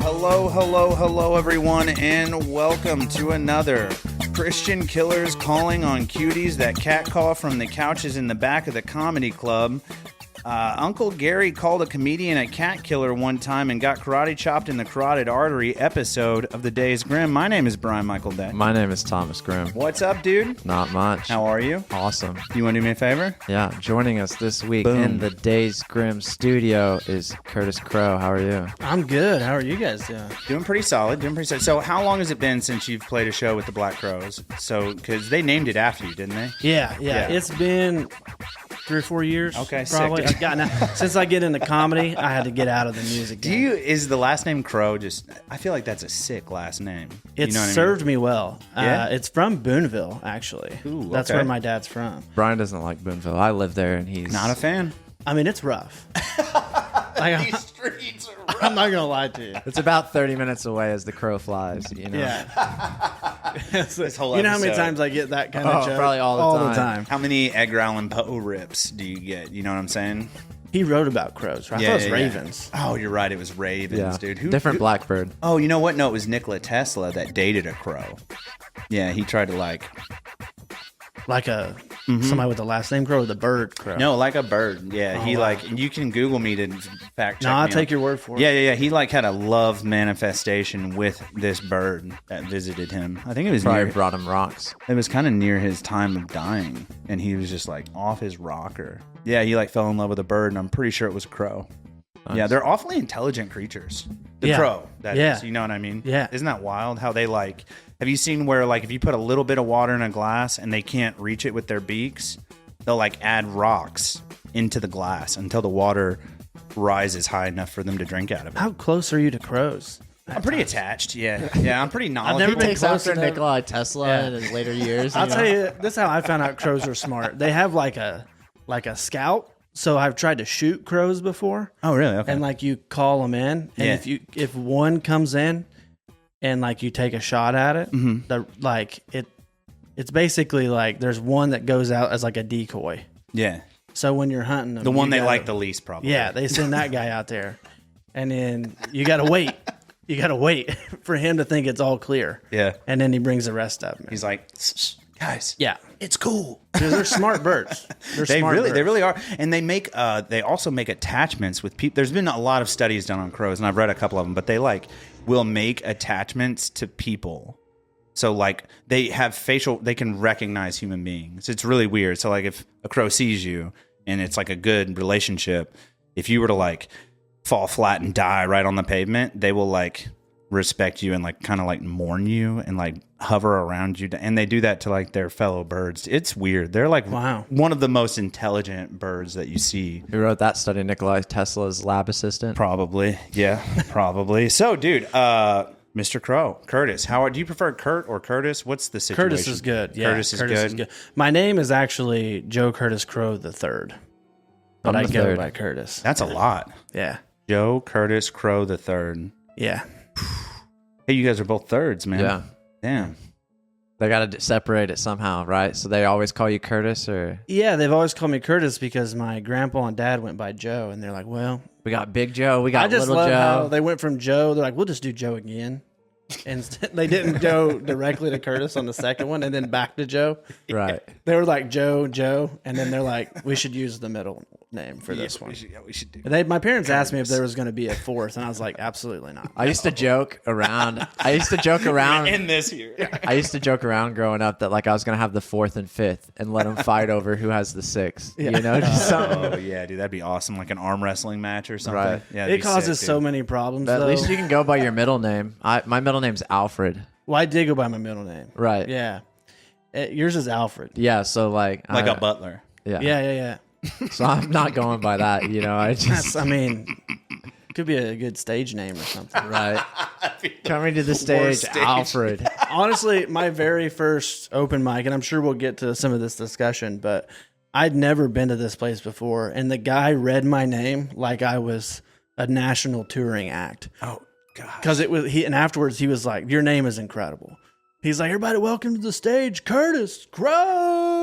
Hello, everyone, and welcome to another Christian Killers Calling on Cuties That Catcall from the couches in the back of the comedy club. Uncle Gary called a comedian a cat killer one time and got karate chopped in the carotid artery episode of the Days Grimm. My name is Brian Michael Day. My name is Thomas Grimm. What's up, dude? Not much. How are you? Awesome. You want to do me a favor? Yeah, joining us this week Boom. in the Days Grimm studio is Curtis Crow. How are you? I'm good. How are you guys doing? Doing pretty solid. So how long has it been since you've played a show with the Black Crows? So, because they named it after you, didn't they? Yeah. It's been 3 or 4 years. Okay, sick, probably. dude. I've gotten out. Since I get into comedy, I had to get out of the music game. Is the last name Crow just... I feel like that's a sick last name. It's you know what served me well. Yeah? It's from Boonville, actually. Ooh, That's okay. where my dad's from. Brian doesn't like Boonville. I live there, and he's Not a fan. I mean, it's rough. These streets are rough. I'm not going to lie to you. It's about 30 minutes away as the crow flies, you know? Yeah. This whole You know how many episode. times I get that kind of joke? probably all the time. How many Edgar Allan Poe rips do you get? You know what I'm saying? He wrote about crows, right? I thought it was ravens. Oh, you're right. It was ravens, Yeah. dude. Different blackbird. Oh, you know what? No, it was Nikola Tesla that dated a crow. Yeah, he tried to Like somebody with the last name Crow or the bird Crow? No, like a bird. Yeah, he wow. you can Google me to fact check. No, I'll me take on- your word for it. Yeah. He had a love manifestation with this bird that visited him. I think it was Probably near. brought him rocks. It was kind of near his time of dying, and he was just like off his rocker. Yeah, he fell in love with a bird, and I'm pretty sure it was a crow. Nice. Yeah, they're awfully intelligent creatures. The Yeah. crow, that Yeah. is. You know what I mean? Yeah. Isn't that wild how they have you seen where if you put a little bit of water in a glass and they can't reach it with their beaks, they'll add rocks into the glass until the water rises high enough for them to drink out of it. How close are you to crows? I'm pretty attached. Yeah. I'm pretty knowledgeable. never been Takes close after enough. Nikola Tesla in his later years. I'll tell you, this is how I found out crows are smart. They have like a scout. So I've tried to shoot crows before. Oh, really? Okay. And you call them in, and Yeah. if one comes in, and you take a shot at it, it's basically there's one that goes out as a decoy. yeah. So when you're hunting them, The one you they gotta- like the least, probably. Yeah, they send that guy out there, and then you got to wait. You got to wait for him to think it's all clear. Yeah. And then he brings the rest up. Man. He's like, "Shh, guys, Yeah, it's cool. because they're smart birds. They smart really birds. are, and they also make attachments with people. There's been a lot of studies done on crows, and I've read a couple of them, but they will make attachments to people. So they have they can recognize human beings. It's really weird. So if a crow sees you and it's a good relationship, if you were to fall flat and die right on the pavement, they will respect you and kind of mourn you and hover around you, and they do that to their fellow birds. It's weird. They're Wow. one of the most intelligent birds that you see. Who wrote that study? Nikola Tesla's lab assistant? Probably. Yeah, probably. So, dude, Mr. Crow, Curtis, do you prefer Kurt or Curtis? What's the situation? Curtis is good. Yeah, Curtis is good. My name is actually Joe Curtis Crow the Third, but I'm I the go third. by Curtis. That's a lot. Yeah, Joe Curtis Crow the Third. yeah. Hey, you guys are both thirds, man. Yeah. Damn. They got to separate it somehow, right? So they always call you Curtis, or Yeah, they've always called me Curtis because my grandpa and dad went by Joe, and they're like, well, we got Big Joe, we got I just Little love how Joe. they went from Joe. They're like, we'll just do Joe again. And they didn't go directly to Curtis on the second one and then back to Joe. Right. They were like Joe, and then they're like, we should use the middle name for this one. We should do. My parents asked me if there was going to be a fourth, and I was like, absolutely not. I used to joke around. In this year. I used to joke around growing up that I was gonna have the fourth and fifth and let them fight over who has the sixth. You know, just something. Oh yeah, dude, that'd be awesome. Like an arm wrestling match or something. Right. Yeah, that'd It be causes sick, so dude. many problems, But at though. least you can go by your middle name. My middle name's Alfred. Well, I did go by my middle name. Right. Yeah. Yours is Alfred. Yeah. So Like a butler. Yeah. Yeah. So I'm not going by that. You know, I just Could be a good stage name or something. right. Coming to the stage, Alfred. Honestly, my very first open mic, and I'm sure we'll get to some of this discussion, but I'd never been to this place before, and the guy read my name like I was a national touring act. Oh God. Because and afterwards he was like, "Your name is incredible." He's like, "Everybody, welcome to the stage, Curtis Crow."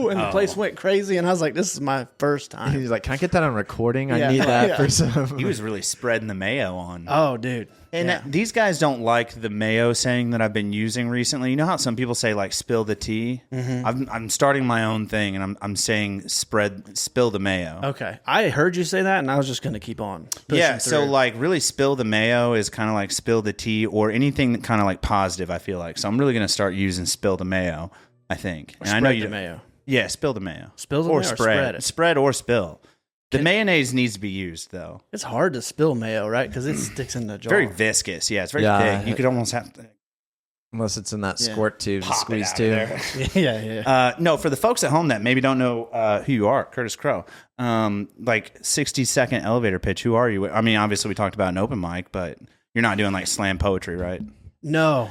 woo, and the place went crazy. And I was like, this is my first time. He's like, can I get that on recording? Yeah. I need that Yeah. for some. He was really spreading the mayo on. Oh, dude. And these guys don't like the mayo saying that I've been using recently. You know how some people say like spill the tea? Mm-hmm. I'm starting my own thing, and I'm saying spill the mayo. Okay. I heard you say that, and I was just going to keep on pushing Yeah, so through. like really spill the mayo is kind of like spill the tea or anything that kind of like positive, I feel like. So I'm really going to start using spill the mayo, I think. Or And I know spread you the mayo. Yeah, spill the mayo. Spill the or mayo or spread. spread it? Spread or spill. The mayonnaise needs to be used though. It's hard to spill mayo, right? Because it sticks in the jar. Very viscous. Yeah, it's very Yeah. thick. You could almost have to Unless it's in that squirt tube, pop squeeze it out tube. of there. yeah. No, for the folks at home that maybe don't know who you are, Curtis Crow, like 60-second elevator pitch. Who are you? I mean, obviously we talked about an open mic, but you're not doing like slam poetry, right? No.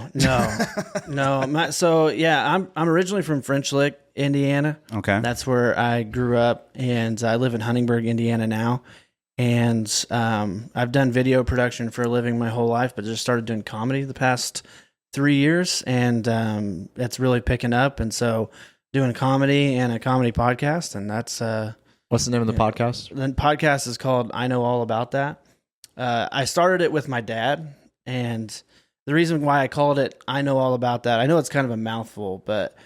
So yeah, I'm originally from French Lick, Indiana. Okay. That's where I grew up, and I live in Huntingburg, Indiana now. And I've done video production for a living my whole life, but just started doing comedy the past 3 years, and that's really picking up. And so doing comedy and a comedy podcast, and that's What's the name of the podcast? the podcast is called I Know All About That. I started it with my dad, and the reason why I called it I Know All About That, I know it's kind of a mouthful, but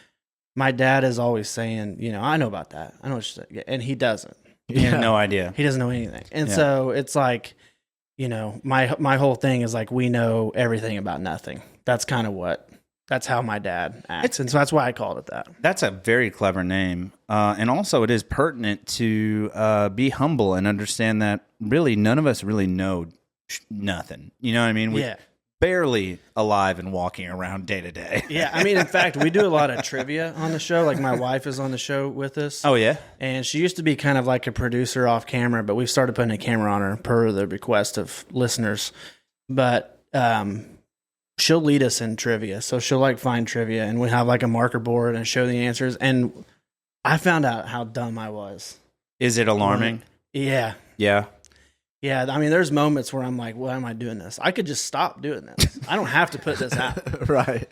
my dad is always saying, I know about that. I know what you're saying. And he doesn't. You have no idea. He doesn't know anything. And so it's like, my whole thing is like, we know everything about nothing. That's kind of that's how my dad acts. And so that's why I called it that. That's a very clever name. And also it is pertinent to be humble and understand that really none of us really know nothing. You know what I mean? We're barely alive and walking around day to day. Yeah. I mean, in fact, we do a lot of trivia on the show. Like my wife is on the show with us. Oh, yeah? And she used to be kind of like a producer off camera, but we've started putting a camera on her per the request of listeners. But she'll lead us in trivia. So she'll like find trivia, and we have like a marker board and show the answers. And I found out how dumb I was. Is it alarming? Yeah. Yeah. Yeah. I mean, there's moments where I'm like, why am I doing this? I could just stop doing this. I don't have to put this out. Right.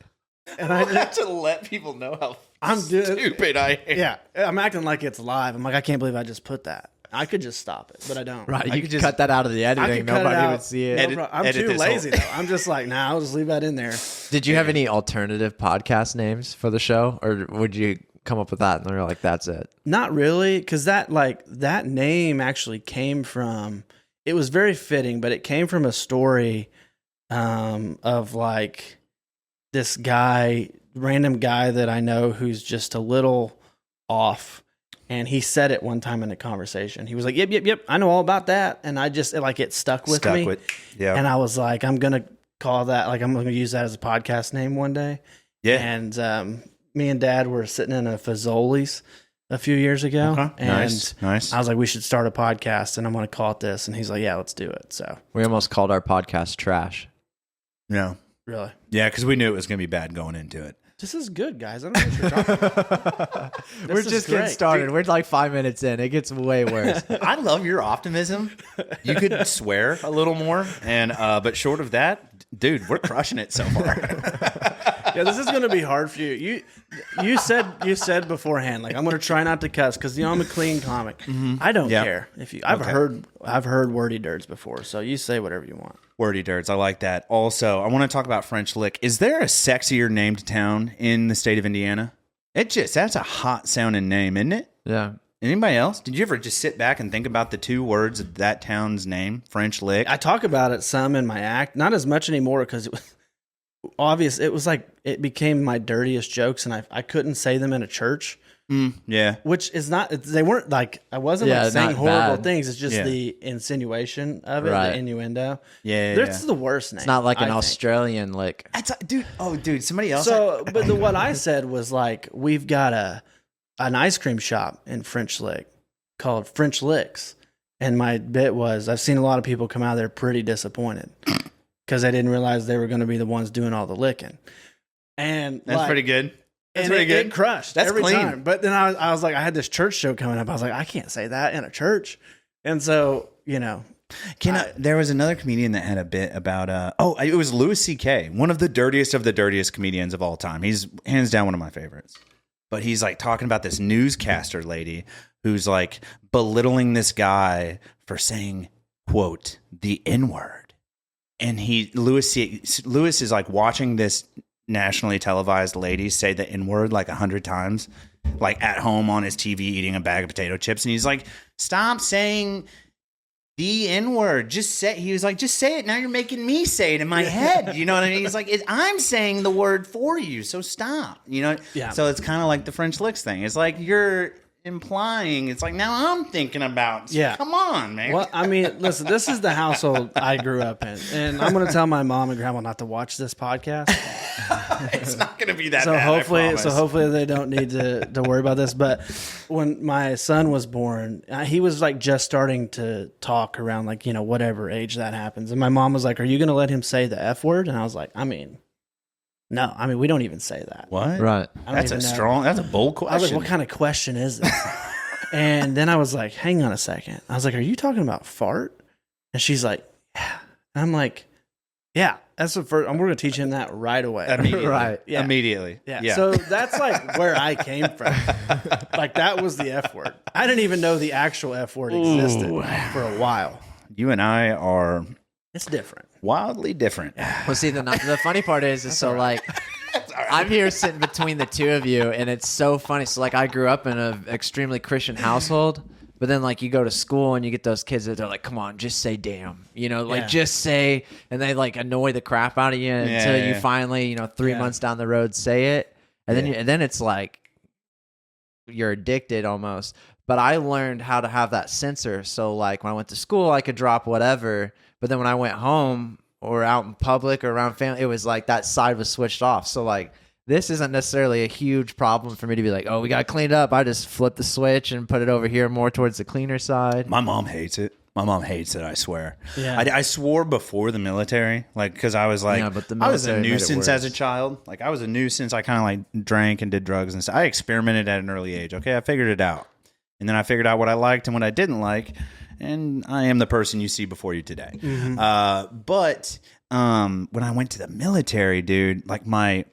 And I have to let people know how stupid I am. Yeah. I'm acting like it's live. I'm like, I can't believe I just put that. I could just stop it, but I don't. Right. I You could could just cut that out of the editing. Nobody would see it. I'm edit too this lazy, whole- though. I'm just like, I'll just leave that in there. Did you have any alternative podcast names for the show, or would you come up with that and they're like, that's it? Not really, because that name actually came from, it was very fitting, but it came from a story of like this random guy that I know who's just a little off. And he said it one time in a conversation. He was like, yep, I know all about that. And I just, it stuck with me. Yeah. And I was like, I'm going to call that, I'm going to use that as a podcast name one day. Yeah. And me and Dad were sitting in a Fazoli's a few years ago. Okay. And Nice. I was like, we should start a podcast, and I'm going to call it this. And he's like, yeah, let's do it. So We almost called our podcast Trash. Yeah. really, Yeah, because we knew it was going to be bad going into it. this is good, guys. I don't know what you're talking about. We're This is just getting great. started. We're like 5 minutes in. It gets way worse. I love your optimism. You could swear a little more, and but short of that, dude, we're crushing it so far. Yeah, this is going to be hard for you. You said beforehand, like, I'm going to try not to cuss because I'm a clean comic. I don't Yeah. care if you. I've heard wordy dirts before, so you say whatever you want. Wordy dirts, I like that. Also, I want to talk about French Lick. Is there a sexier named town in the state of Indiana? That's a hot sounding name, isn't it? Yeah. Anybody else? Did you ever just sit back and think about the two words of that town's name, French Lick? I talk about it some in my act, not as much anymore because it was obvious. It was like it became my dirtiest jokes, and I couldn't say them in a church. Yeah. Which is not, they weren't like, I wasn't Yeah, like saying not horrible bad. thing. It's just Yeah. the insinuation of it, Right. the innuendo. Yeah. That's the worst name. It's not like an I think. Australian lick. Dude, somebody else. So, but what I said was like, we've got an ice cream shop in French Lick called French Licks. And my bit was, I've seen a lot of people come out of there pretty disappointed because they didn't realize they were going to be the ones doing all the licking. And That's pretty good. That's and pretty good. It crushed That's every clean. time. But then I was like, I had this church show coming up. I was like, I can't say that in a church. And so, There was another comedian that had a bit about it was Louis C.K., one of the dirtiest comedians of all time. He's hands down one of my favorites. but he's like talking about this newscaster lady who's like belittling this guy for saying, quote, the N-word. And Lewis is like watching this nationally televised lady say the N-word like 100 times, like at home on his TV eating a bag of potato chips. And he's like, stop saying the N-word. He was like, just say it. Now you're making me say it in my head. You know what I mean? He's like, I'm saying the word for you, so stop. You know? Yeah. So it's kind of like the French licks thing. It's like you're implying, it's like, now I'm thinking about, come on, man. Well, I mean, listen, this is the household I grew up in, and I'm going to tell my mom and grandma not to watch this podcast. It's not going to be that so bad, hopefully they don't need to worry about this. But when my son was born, he was like just starting to talk around like, you know, whatever age that happens. And my mom was like, are you going to let him say the F word? And I was like, no, we don't even say that. What? Right. That's a bold question. I was like, what kind of question is that? And then I was like, hang on a second. I was like, are you talking about fart? And she's like, yeah. And I'm like, yeah, that's the first. We're going to teach him that right away. Immediately. Right. Yeah. Immediately. Yeah. So that's like where I came from. Like that was the F word. I didn't even know the actual F word existed for a while. You and I are It's different. wildly different. Well, see, the funny part is so like I'm here sitting between the two of you, and it's so funny. So like I grew up in an extremely Christian household, but then like you go to school and you get those kids that they're like, "Come on, just say damn," you know, like just say, and they like annoy the crap out of you until you finally, you know, 3 months down the road say it, and then it's like you're addicted almost. But I learned how to have that censor. So like when I went to school, I could drop whatever. But then when I went home or out in public or around family, it was like that side was switched off. So like this isn't necessarily a huge problem for me to be like, oh, we got to clean it up. I just flip the switch and put it over here more towards the cleaner side. My mom hates it. My mom hates it, I swear. Yeah. I swore before the military, like, because I was like, Yeah, but the I was a military made it nuisance as a worse. child. Like, I was a nuisance. I kind of like drank and did drugs and stuff. I experimented at an early age. Okay, I figured it out. And then I figured out what I liked and what I didn't like. And I am the person you see before you today. Mm-hmm. But when I went to the military, dude, like my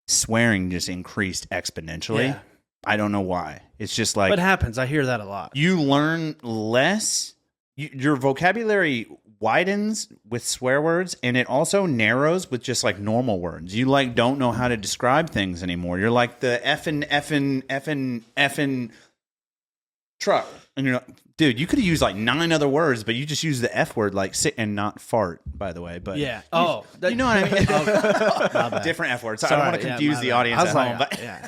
swearing just increased exponentially. Yeah. I don't know why. It's just like What happens? I hear that a lot. you learn less. Your vocabulary widens with swear words, and it also narrows with just like normal words. You like don't know how to describe things anymore. You're like the effing truck, and you're like, dude, you could have used like 9 other words, but you just used the F word, like sit and not fart, by the way. But Yeah. you know what I mean? My bad. Different F words. I Sorry, don't want to confuse my the bad. audience I was at like, home. But yeah.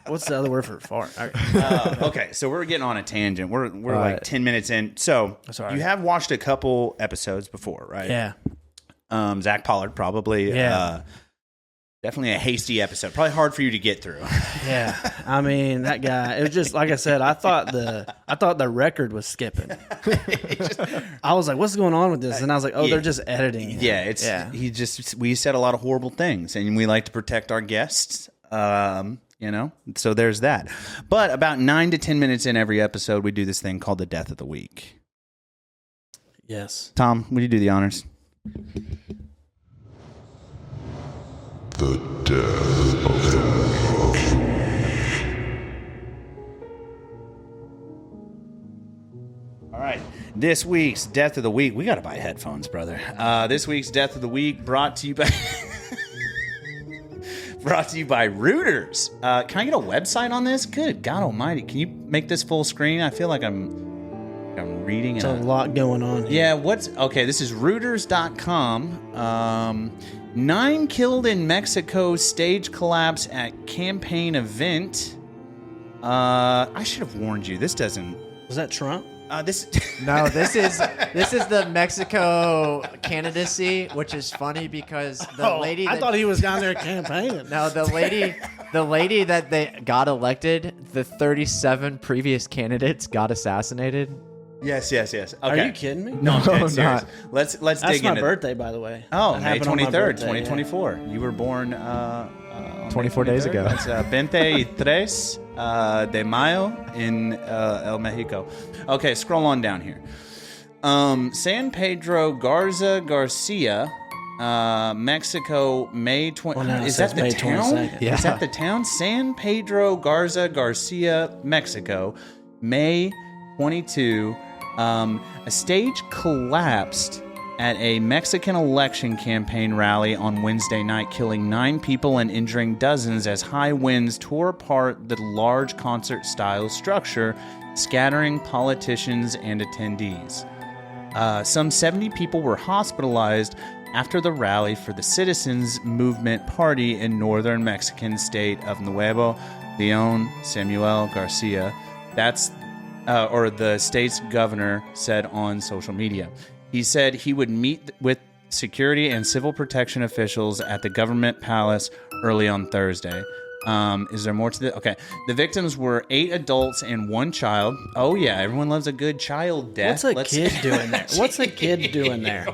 What's the other word for fart? okay, so we're getting on a tangent. We're like right. 10 minutes in. So Sorry. you have watched a couple episodes before, right? Yeah. Zach Pollard probably. Yeah. Definitely a hasty episode. Probably hard for you to get through. Yeah. I mean, that guy, it was just, like I said, I thought the record was skipping. I was like, what's going on with this? And I was like, oh, they're just editing him. Yeah, we said a lot of horrible things, and we like to protect our guests. You know, so there's that. But about 9 to 10 minutes in every episode, we do this thing called the Death of the Week. Yes. Tom, would you do the honors? The death of the All right. This week's Death of the Week. We got to buy headphones, brother. This week's Death of the Week brought to you by Rooters. Can I get a website on this? Good God Almighty! Can you make this full screen? I feel like I'm reading. There's a lot going on here. Yeah. Okay? This is Rooters.com. 9 killed in Mexico. Stage collapse at campaign event. I should have warned you. This doesn't. Was that Trump? This. No, this is the Mexico candidacy, which is funny because the lady. I thought he was down there campaigning. No, the lady that they got elected, the 37 previous candidates got assassinated. Yes. Okay. Are you kidding me? No, I'm dead serious. not. Let's That's dig my into birthday, by the way. Oh, That May happened on my 23rd, birthday, 2024. You were born on 24 May days 23rd? ago. That's 23 de Mayo in El Mexico. Okay, scroll on down here. San Pedro Garza Garcia Mexico, May 20. Well, no, it is says that the May town? 22nd. Yeah. Is that the town? San Pedro Garcia, Mexico, May 22. A stage collapsed at a Mexican election campaign rally on Wednesday night, killing 9 people and injuring dozens as high winds tore apart the large concert-style structure, scattering politicians and attendees. Some 70 people were hospitalized after the rally for the Citizens Movement Party in northern Mexican state of Nuevo León. Samuel Garcia, or the state's governor, said on social media. He said he would meet with security and civil protection officials at the government palace early on Thursday. Is there more to this? Okay. The victims were 8 adults and 1 child. Oh, yeah. Everyone loves a good child death. What's a kid doing there? What's a kid doing there?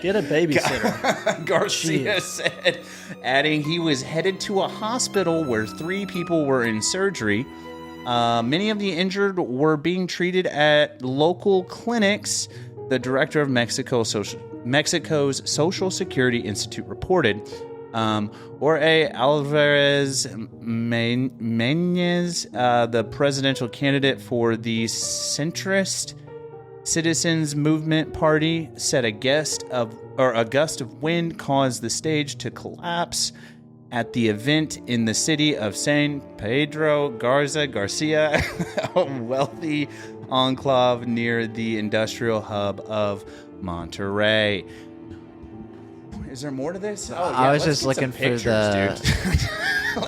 Get a babysitter. Garcia Jeez. said, adding he was headed to a hospital where 3 people were in surgery. Many of the injured were being treated at local clinics. The director of Mexico's Social Security Institute reported. Jorge Alvarez Meñez, the presidential candidate for the centrist Citizens Movement Party, said a gust of wind caused the stage to collapse at the event in the city of San Pedro Garcia, a wealthy enclave near the industrial hub of Monterrey. Is there more to this? Oh, yeah, I was let's just get some looking for pictures, the. dude.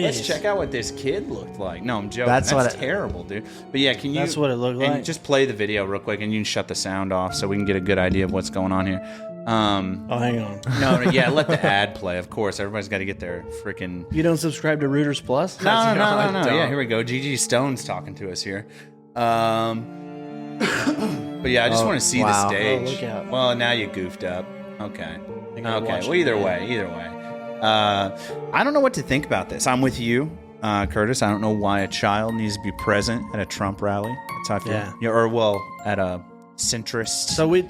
let's check out what this kid looked like. No, I'm joking. That's what terrible, dude. But yeah, can you? That's what it looked and like. Just play the video real quick, and you can shut the sound off so we can get a good idea of what's going on here. Oh, hang on. No, yeah, let the ad play. Of course, everybody's got to get their freaking. You don't subscribe to Reuters Plus? No. I don't. Yeah, here we go. Gigi Stone's talking to us here. But yeah, I just want to see the wow. stage. Oh, look out. Well, now you goofed up. Okay. think I'll watch Well, it either again. way. I don't know what to think about this. I'm with you, Curtis. I don't know why a child needs to be present at a Trump rally. That's how I feel. Yeah. Or well, at a centrist. So we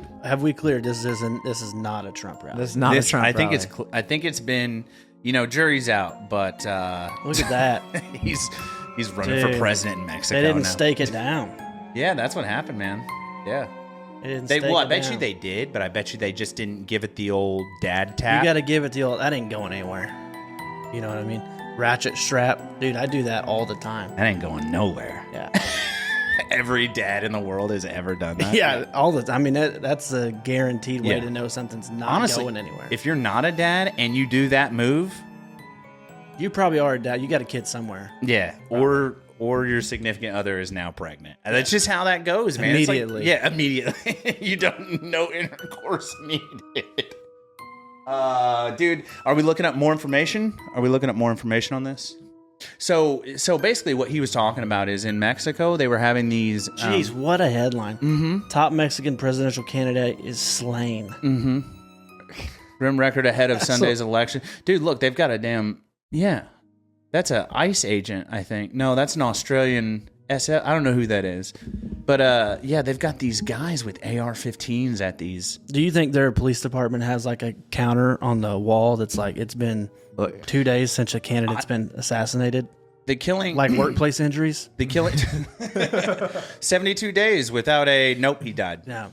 cleared this is not a Trump rally. This is not a Trump I think rally. I think it's been, jury's out, but Look at that. he's running for Dude, president in Mexico. They didn't now. stake it down. Yeah, that's what happened, man. Yeah. They didn't They stake well, I it bet down. you they did, but I bet you they just didn't give it the old dad tap. You got to give it the old. That ain't going anywhere. You know what I mean? Ratchet strap, dude. I do that all the time. That ain't going nowhere. Yeah, Every dad in the world has ever done that. yeah, all the time. I mean, that's a guaranteed way Yeah. to know something's not Honestly, going anywhere. if you're not a dad and you do that move, You probably are a dad. You got a kid somewhere. yeah, or your significant other is now pregnant. That's just how that goes, man. It's like- Immediately. yeah, immediately. You don't know intercourse needed. Dude, are we looking up more information? Are we looking up more information on this? So basically, what he was talking about is in Mexico they were having these. Jeez, what a headline. Mm-hmm. Top Mexican presidential candidate is slain. Grim record ahead of Sunday's election. Dude, look, they've got a damn. Yeah. That's a ICE agent, I think. No, that's an Australian Esse. I don't know who that is. But yeah, they've got these guys with AR-15s at these. Do you think their police department has like a counter on the wall that's like it's been 2 days since a candidate's been assassinated? The killing. Like workplace injuries? The killing. 72 days without a. Nope, he died. No.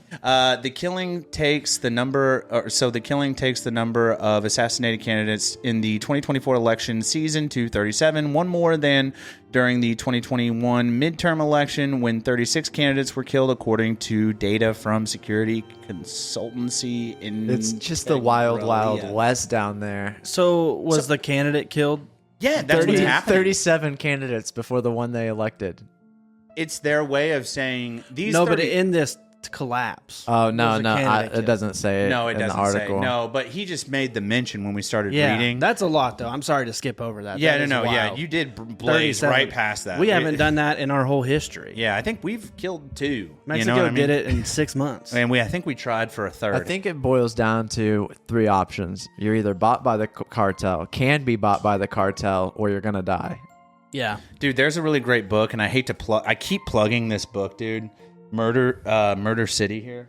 The killing takes the number. The killing takes the number of assassinated candidates in the 2024 election season to 37, one more than during the 2021 midterm election when 36 candidates were killed, according to data from security consultancy. It's just the wild west down there. So was the candidate killed? Yeah, that's what's happening. 37 candidates before the one they elected. It's their way of saying these. No, 30 but in this collapse. Oh, no, was the no. candidate It killed? doesn't say it No, it in doesn't the article. say. No, but he just made the mention when we started Yeah, reading. that's a lot though. I'm sorry to skip over that. Yeah, That is no, yeah, wild. you did blaze 37. right past that. We haven't done that in our whole history. Yeah, I think we've killed 2. Mexico you know what I mean? did it in 6 months. and I think we tried for a third. I think it boils down to 3 options. You're either bought by the cartel, can be bought by the cartel, or you're going to die. Yeah. dude, there's a really great book, and I hate to plug. I keep plugging this book, dude. Murder City here.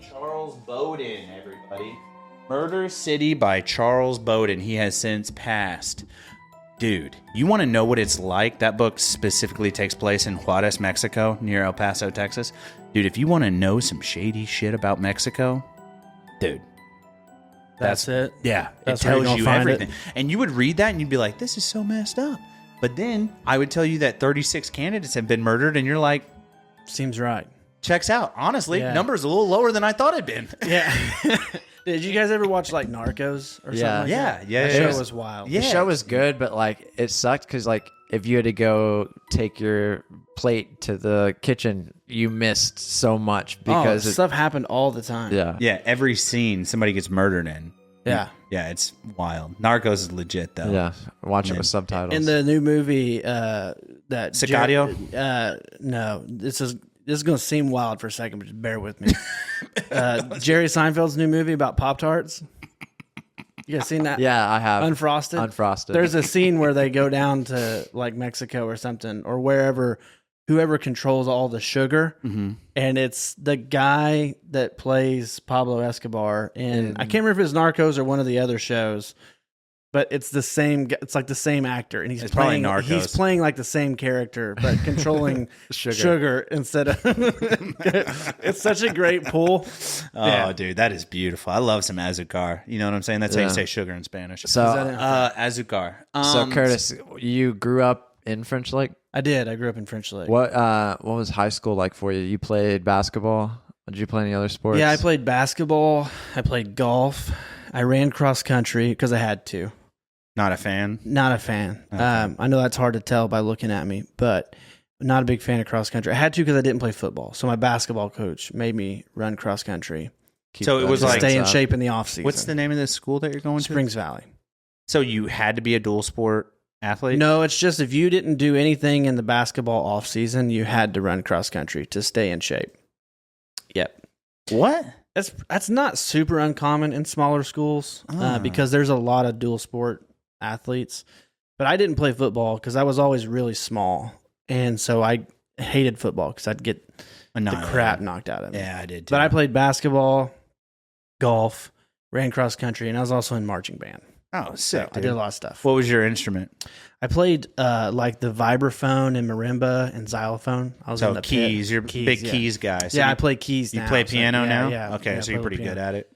Charles Bowden, everybody. Murder City by Charles Bowden. He has since passed. Dude, you want to know what it's like? That book specifically takes place in Juarez, Mexico, near El Paso, Texas. Dude, if you want to know some shady shit about Mexico, dude. That's it. Yeah, That's it where you're tells gonna you find everything. it. And you would read that and you'd be like, this is so messed up. But then I would tell you that 36 candidates have been murdered, and you're like, Seems right. checks out. Honestly, Yeah. numbers a little lower than I thought it'd been. Yeah. Did you guys ever watch like Narcos or Yeah. something like that? Yeah, That yeah. show was wild. Yeah. The show was good, but like it sucked because like if you had to go take your plate to the kitchen, you missed so much because stuff happened all the time. yeah. Yeah, every scene somebody gets murdered in. Yeah. Yeah, it's wild. Narcos is legit, though. Yeah, watch it with subtitles. In the new movie, that Sicario? No, this is going to seem wild for a second, but just bear with me. Jerry Seinfeld's new movie about Pop-Tarts. You guys seen that? yeah, I have Unfrosted. Unfrosted. There's a scene where they go down to like Mexico or something, or wherever, whoever controls all the sugar, and it's the guy that plays Pablo Escobar in I can't remember if it's Narcos or one of the other shows, but it's the same. It's like the same actor, and he's It's probably playing Narcos. He's playing like the same character, but controlling sugar instead of. It's such a great pull. Oh, Yeah. dude, that is beautiful. I love some azúcar. You know what I'm saying? That's how you Yeah. say sugar in Spanish. So, azúcar. so Curtis, you grew up in French Lake. I did. I grew up in French Lake. What was high school like for you? You played basketball. Did you play any other sports? Yeah, I played basketball. I played golf. I ran cross country because I had to. Not a fan. Not a fan. Okay. I know that's hard to tell by looking at me, but not a big fan of cross country. I had to because I didn't play football. So my basketball coach made me run cross country So it was to like, stay in shape in the off season. what's the name of this school that you're going to? Springs Valley? So you had to be a dual sport athlete? No, it's just if you didn't do anything in the basketball off season, you had to run cross country to stay in shape. Yep. What? That's not super uncommon in smaller schools because there's a lot of dual sport athletes. But I didn't play football because I was always really small, and so I hated football because I'd get the crap knocked out of me. Yeah, I did too. But I played basketball, golf, ran cross country, and I was also in marching band. Oh, So sick. I did a lot of stuff. What was your instrument? I played like the vibraphone and marimba and xylophone. I was in So the keys. pit. You're a big yeah. keys guy. So Yeah, you, I play keys You now. play so piano yeah, now? Yeah. Okay, yeah, so you're pretty good at it.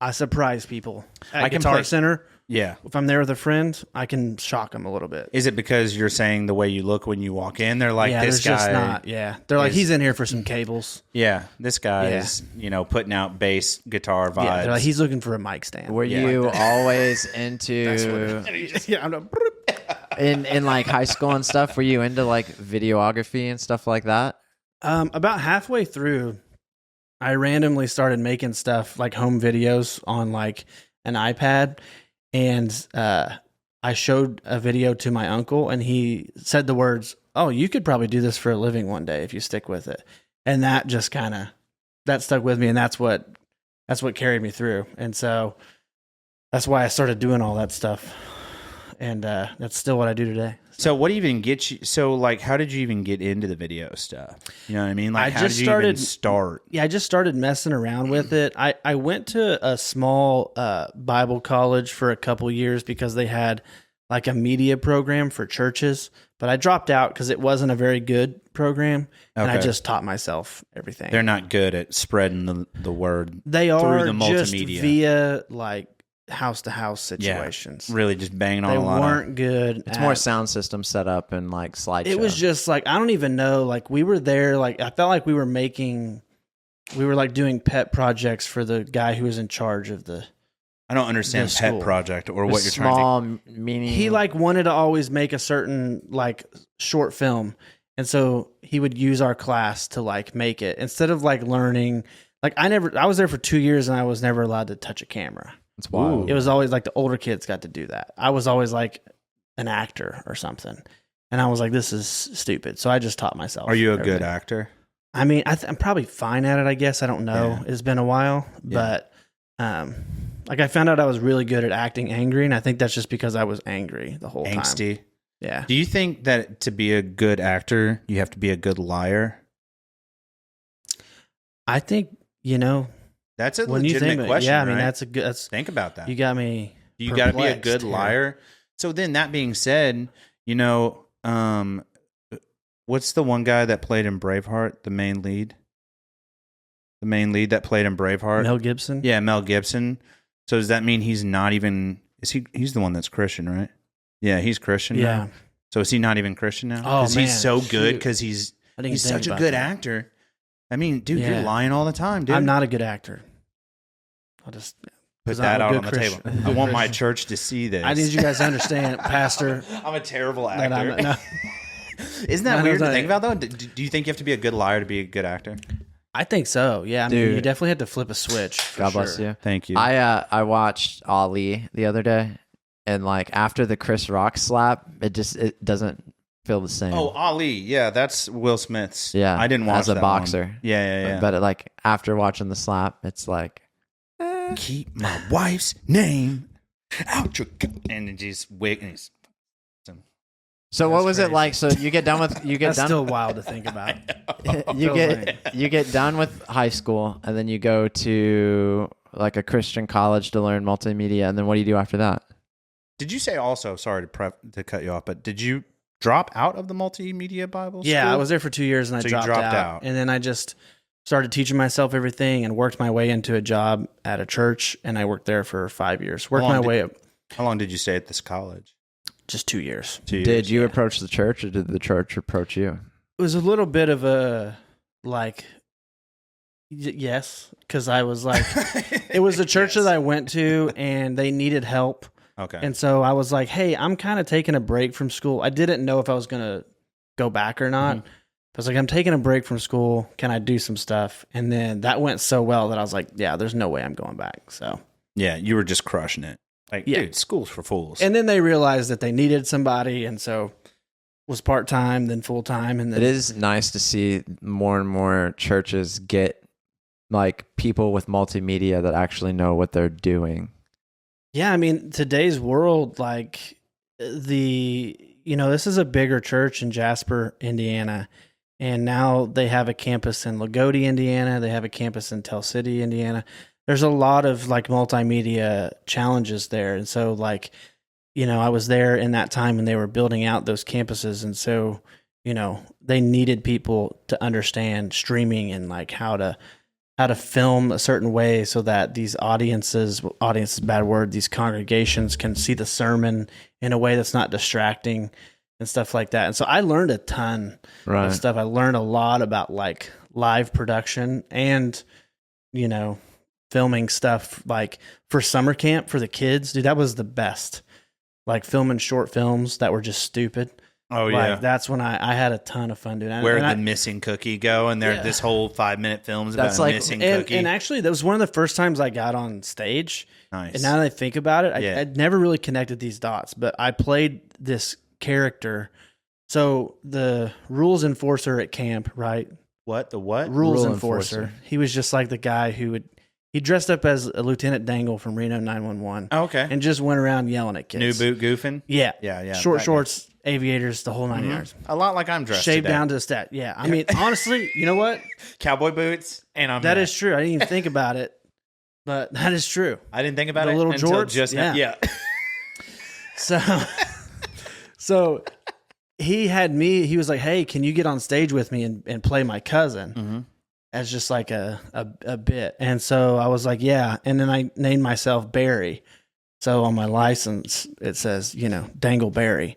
I surprise people at I can Guitar play- Center. Yeah. If I'm there with a friend, I can shock them a little bit. Is it because you're saying the way you look when you walk in? They're like, yeah, this there's guy. just not. Yeah, they're like, is- he's in here for some cables. Yeah, this guy Yeah. is, putting out bass guitar vibes. Yeah, they're like, he's looking for a mic stand. Were Yeah. you always into yeah, I'm not, in like high school and stuff? Were you into like videography and stuff like that? about halfway through, I randomly started making stuff like home videos on like an iPad, and I showed a video to my uncle, and he said the words, "Oh, you could probably do this for a living one day if you stick with it." And that just kind of that stuck with me, and that's what carried me through. And so that's why I started doing all that stuff, and that's still what I do today. So what even gets you? So like, how did you even get into the video stuff? You know what I mean? Like, I how just did you even started- start? Yeah, I just started messing around with it. I went to a small Bible college for a couple years because they had like a media program for churches, but I dropped out because it wasn't a very good program, and I Okay. just taught myself everything. They're not good at spreading the word. They are the just multimedia. via like house to house situations. Really, just banging on They a lot. weren't good. It's at- more sound system set up and like slideshow. It was just like I don't even know. Like we were there. Like I felt like we were like doing pet projects for the guy who was in charge of the. I don't understand the pet school. project or It was what you're trying to. small meaning. He like wanted to always make a certain like short film, and so he would use our class to like make it instead of like learning. Like I was there for 2 years and I was never allowed to touch a camera. It's wild. It was always like the older kids got to do that. I was always like an actor or something, and I was like, this is stupid. So I just taught myself. Are you a good everything. actor? I mean, I'm probably fine at it. I guess I don't know. Yeah. It's been a while, but like I found out I was really good at acting angry, and I think that's just because I was angry the whole time. Angsty. Yeah. Do you think that to be a good actor, you have to be a good liar? I think, That's a when you legitimate think, question. yeah, I mean, right? that's a good, Think about that. you got me. You got to be a perplexed good here. liar. So then, that being said, what's the one guy that played in Braveheart? The main lead that played in Braveheart. Mel Gibson. Yeah, Mel Gibson. So does that mean he's not even? Is he? He's the one that's Christian, right? Yeah, he's Christian. Yeah. Now. So is he not even Christian now? Oh, he's man, so good shoot. because he's I didn't he's think such a about good that. actor. I mean, dude, Yeah. you're lying all the time, dude. I'm not a good actor. I'll just Put 'cause that I'm a out good on the Christian. table. I want my church to see this. I need you guys to understand, Pastor. I'm a terrible that actor. no. Isn't that No, weird no, to no. think about, though? Do you think you have to be a good liar to be a good actor? I think so. Yeah, I mean, Dude. you definitely had to flip a switch. for God bless sure. you. Thank you. I watched Ali the other day, and like after the Chris Rock slap, it doesn't feel the same. Oh, Ali. Yeah, that's Will Smith's. Yeah, I didn't watch as a that boxer. one. Yeah. But like after watching the slap, it's like Keep my wife's name out your and then just wig and he's So what That's was it crazy. like? So you get done with That's still wild to think about. you get done with high school, and then you go to like a Christian college to learn multimedia, and then what do you do after that? Did you say also? Sorry to cut you off, but did you drop out of the multimedia Bible? Yeah, school? I was there for 2 years and I So you dropped, dropped out. out. And then I just started teaching myself everything and worked my way into a job at a church. And I worked there for 5 years. Worked long my did- way up How long did you stay at this college? just 2 years. 2 years. Did you approach the church, or did the church approach you? It was a little bit of a like, yes, because I was like, it was a church Yes. that I went to and they needed help. Okay. And so I was like, hey, I'm kind of taking a break from school. I didn't know if I was going to go back or not. Mm-hmm. I was like, I'm taking a break from school. Can I do some stuff? And then that went so well that I was like, yeah, there's no way I'm going back. So, yeah, you were just crushing it. Like, Yeah. dude, school's for fools. and then they realized that they needed somebody. And so was part-time, then full-time. And then It is nice to see more and more churches get like people with multimedia that actually know what they're doing. Yeah, I mean, today's world, like this is a bigger church in Jasper, Indiana, and now they have a campus in Lagodi, Indiana. They have a campus in Tell City, Indiana. There's a lot of like multimedia challenges there, and so I was there in that time when they were building out those campuses, and so they needed people to understand streaming and like how to film a certain way so that these audience is a bad word, these congregations can see the sermon in a way that's not distracting and stuff like that. And so I learned a ton Right. of stuff. I learned a lot about like live production and, filming stuff like for summer camp for the kids. Dude, that was the best. Like filming short films that were just stupid. oh, yeah. That's when I had a ton of fun doing that. Where'd And the I- missing cookie go? And there, Yeah. this whole 5-minute film is about That's a like- missing and, cookie. and actually, that was one of the first times I got on stage. Nice. And now that I think about it, Yeah. I'd never really connected these dots, but I played this character. So the rules enforcer at camp, right? What? The what? Rules Rule enforcer. enforcer. He was just like the guy he dressed up as a Lieutenant Dangle from Reno 911 Oh, okay. and just went around yelling at kids. New boot goofing? Yeah. Yeah. Short that guy. shorts, aviators, the whole 9 Mhm. yards. A lot like I'm dressed Shaved today. down to the stat. Yeah. I mean, honestly, you know what? Cowboy boots, and I'm That mad. is true. I didn't even think about it, but that is true. I didn't think about The it little until jorts? just now. Yeah. Yeah. So he had me, he was like, hey, can you get on stage with me and play my cousin Mm-hmm. as just like a bit? And so I was like, yeah. And then I named myself Barry. So on my license, it says, Dangle Barry.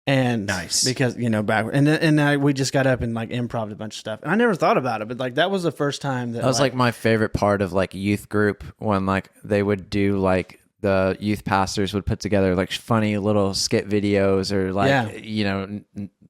And Nice. because, backward. And then we just got up and like improv a bunch of stuff. And I never thought about it, but like that was the first time that That was like my favorite part of like youth group, when like they would do like the youth pastors would put together like funny little skit videos or like,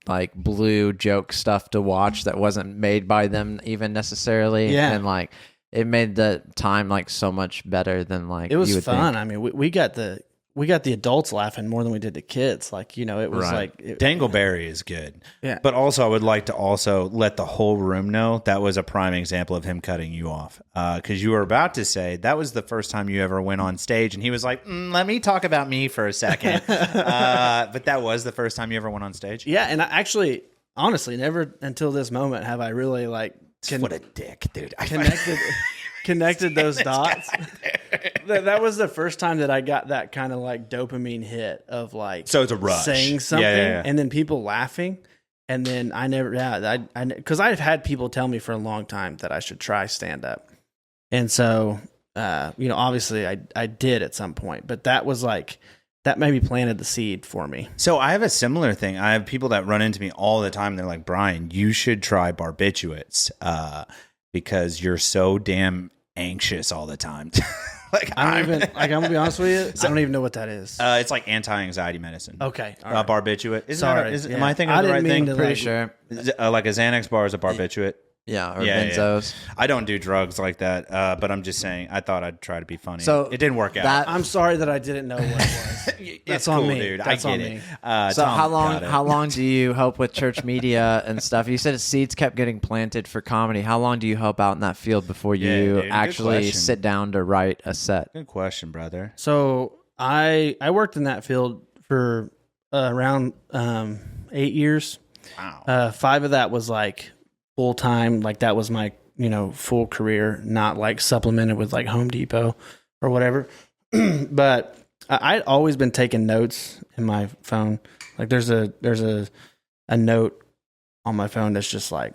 like blue joke stuff to watch that wasn't made by them even necessarily. Yeah. And like it made the time like so much better than like it was you would fun. think. I mean, we got the adults laughing more than we did the kids. Like, it was Right. like Dangleberry is good. Yeah. But also, I would like to also let the whole room know that was a prime example of him cutting you off. Because you were about to say that was the first time you ever went on stage, and he was like, let me talk about me for a second. But that was the first time you ever went on stage? Yeah, and I actually, honestly, never until this moment have I really like What a dick, dude. Connected those dots. That was the first time that I got that kind of like dopamine hit of like, So it's a rush. saying something Yeah. and then people laughing. And then I never, because I've had people tell me for a long time that I should try stand up. And so, obviously I did at some point, but that was like, that maybe planted the seed for me. So I have a similar thing. I have people that run into me all the time. They're like, Brian, you should try barbiturates because you're so damn anxious all the time. I'm gonna be honest with you. I don't even know what that is. It's like anti-anxiety medicine. Okay. All right. Barbiturate. Sorry. Am I thinking of the right thing? Pretty sure. Like a Xanax bar is a barbiturate. Yeah, or Yeah, benzos. I don't do drugs like that, but I'm just saying. I thought I'd try to be funny. So it didn't work out. I'm sorry that I didn't know what it was. It's That's cool, on me, dude. That's I on get me. it. So Tom got it. how long do you help with church media and stuff? You said seeds kept getting planted for comedy. How long do you help out in that field before Yeah, you dude, good actually question. sit down to write a set? Good question, brother. So I worked in that field for around 8 years. Wow. 5 of that was like full time, like that was my full career, not like supplemented with like Home Depot or whatever. But I'd always been taking notes in my phone. Like there's a note on my phone that's just like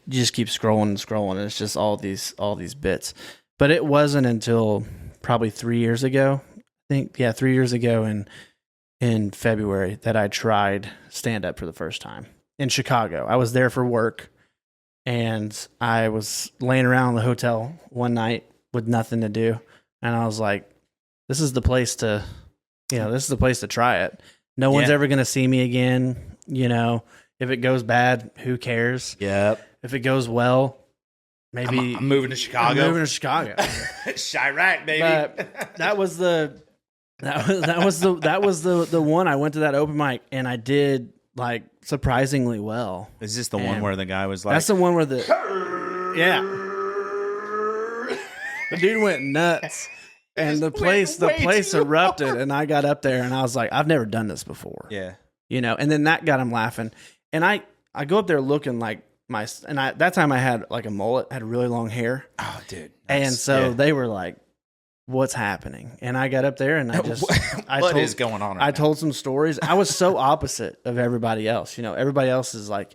you just keep scrolling and scrolling, and it's just all these bits. But it wasn't until probably 3 years ago, I think, 3 years ago in February that I tried stand up for the first time in Chicago. I was there for work, and I was laying around in the hotel one night with nothing to do, and I was like, this is the place to try it. No one's ever going to see me again. If it goes bad, who cares? Yep. If it goes well, maybe I'm moving to Chicago. I'm moving to Chicago. Chirac, baby. But that was the one. I went to that open mic and I did like surprisingly well. Is this the one And where the guy was like, That's the one where the dude went nuts. And the place erupted, and I got up there and I was like, I've never done this before. yeah. And then that got him laughing. And I go up there looking like that time I had like a mullet, had really long hair. Oh, dude. And so they were like, what's happening? And I got up there and What is going on right I now? told some stories. I was so opposite of everybody else. Everybody else is like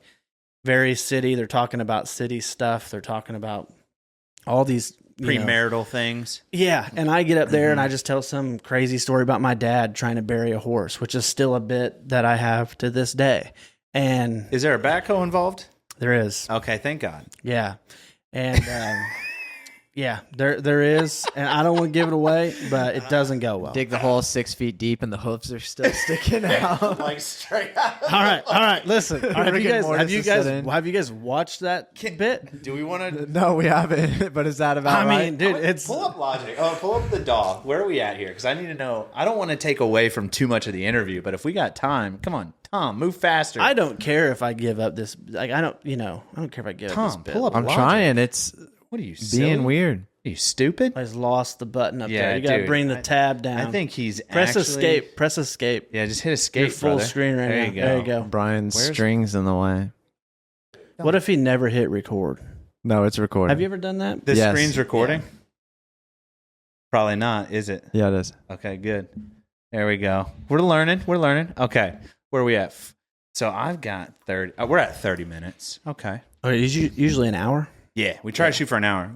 very city. They're talking about city stuff. They're talking about all these Premarital things. Yeah. And I get up there and I just tell some crazy story about my dad trying to bury a horse, which is still a bit that I have to this day. And Is there a backhoe involved? there is. Okay, thank God. Yeah. And yeah, there is. And I don't want to give it away, but it doesn't go well. Dig the hole 6 feet deep, and the hooves are still sticking out. Like straight out. All right. Listen. All right, Rick and Mortis have you guys watched that bit? Do we want to No, we haven't. But is that about I right? mean, dude, it's pull up Logic? Oh, pull up the DAW. Where are we at here? Because I need to know. I don't want to take away from too much of the interview, but if we got time, come on, Tom, move faster. I don't care if I give up this. Like I don't care if I give up this Tom, bit. pull up. I'm Logic. trying. It's What are you being silly? weird. Are you stupid? I just lost the button up Yeah, there. You got to dude, bring the tab down. I think he's press actually, escape. Press escape. Yeah, just hit escape. You're full brother. screen right there now. You go. There you go. Brian's Where's- strings in the way. What if he never hit record? No, it's recording. Have you ever done that? The Yes. screen's recording. Probably not, is it? Yeah, it is. Okay, good. There we go. We're learning. Okay, where are we at? So I've got 30. We're at 30 minutes. Okay. Okay, usually an hour. Yeah, we try to shoot for an hour.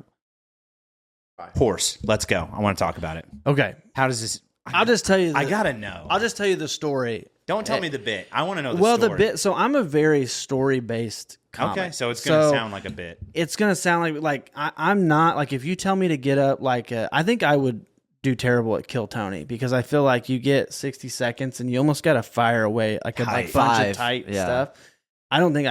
Horse. Let's go. I want to talk about it. Okay, How does this? I'll just tell you. I gotta know. I'll just tell you the story. Don't tell me the bit. I want to know the Well, story. the bit. So I'm a very story based comic. Okay, so it's gonna sound like a bit. It's gonna sound like I'm not like if you tell me to get up like I think I would do terrible at Kill Tony because I feel like you get 60 seconds and you almost got to fire away like a bunch Five. of tight Yeah. stuff. I don't think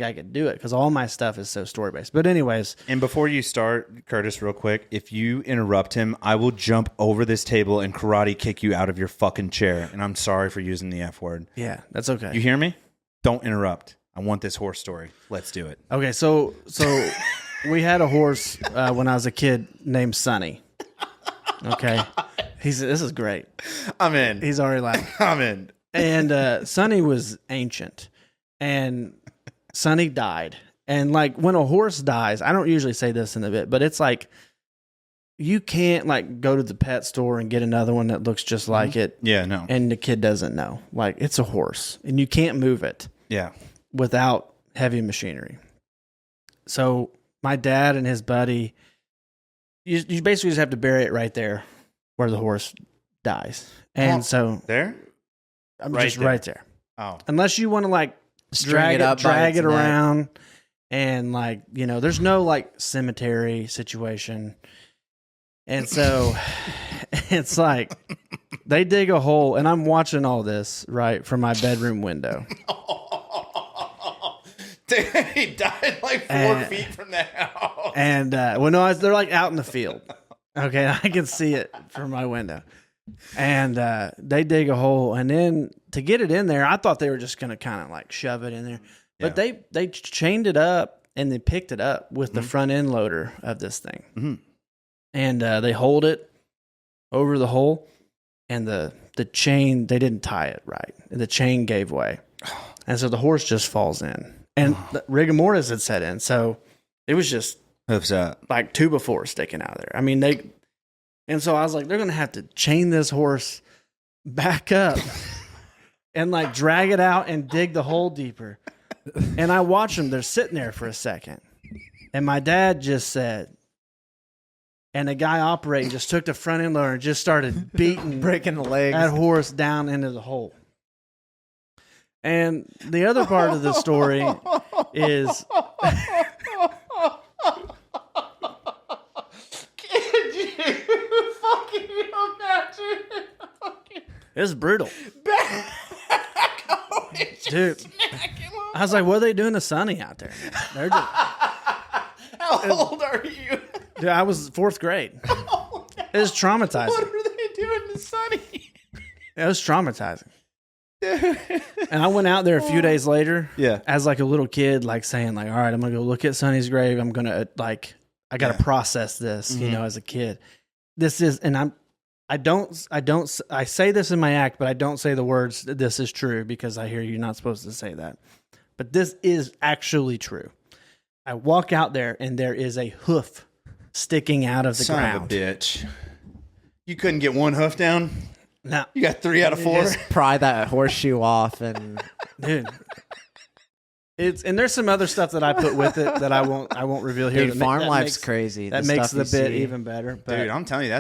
I could do it because all my stuff is so story based. But anyways, And before you start, Curtis, real quick, if you interrupt him, I will jump over this table and karate kick you out of your fucking chair. And I'm sorry for using the F word. yeah, that's okay. You hear me? Don't interrupt. I want this horse story. Let's do it. Okay, so we had a horse when I was a kid named Sonny. Okay, this is great. I'm in. He's already laughing. I'm in. And Sonny was ancient, and Sonny died, And like when a horse dies, I don't usually say this in a bit, but it's like you can't like go to the pet store and get another one that looks just like it. Yeah, no. And the kid doesn't know. Like it's a horse and you can't move it Yeah. without heavy machinery. So my dad and his buddy, you basically just have to bury it right there where the horse dies. And so There? I'm Right just there. right there. Oh. Unless you want to like String it up by drag its it neck. around, and like there's no like cemetery situation, and so it's like they dig a hole, and I'm watching all this right from my bedroom window. He died like 4 feet from the house. And they're like out in the field. Okay, I can see it from my window. And they dig a hole, and then to get it in there, I thought they were just gonna kind of like shove it in there, but they chained it up and they picked it up with the front end loader of this thing, and they hold it over the hole, and the chain, they didn't tie it right, and the chain gave way, and so the horse just falls in, and the rigor mortis had set in, so it was just Hoofs up. like 2 before sticking out of there. I mean, and so I was like, they're going to have to chain this horse back up and like drag it out and dig the hole deeper. And I watched them. They're sitting there for a second. And my dad just said, and the guy operating just took the front end loader and just started beating Breaking the legs. that horse down into the hole. And the other part of the story is it's brutal. Dude, I was like, what are they doing to Sonny out there? They're just, How old are you? dude, I was 4th grade. It was traumatizing. What are they doing to Sonny? It was traumatizing. And I went out there a few days later Yeah. as like a little kid, like saying like, all right, I'm going to go look at Sonny's grave. I'm going to like, I got to process this, as a kid. This is, and I say this in my act, but I don't say the words, this is true, because I hear you're not supposed to say that. But this is actually true. I walk out there and there is a hoof sticking out of the Son ground. of a bitch. You couldn't get one hoof down? Now, You got 3 out of 4? Just pry that horseshoe off and dude, and there's some other stuff that I put with it that I won't reveal here. dude, farm life's crazy. That The makes stuff the you bit see. even better. But Dude, I'm telling you,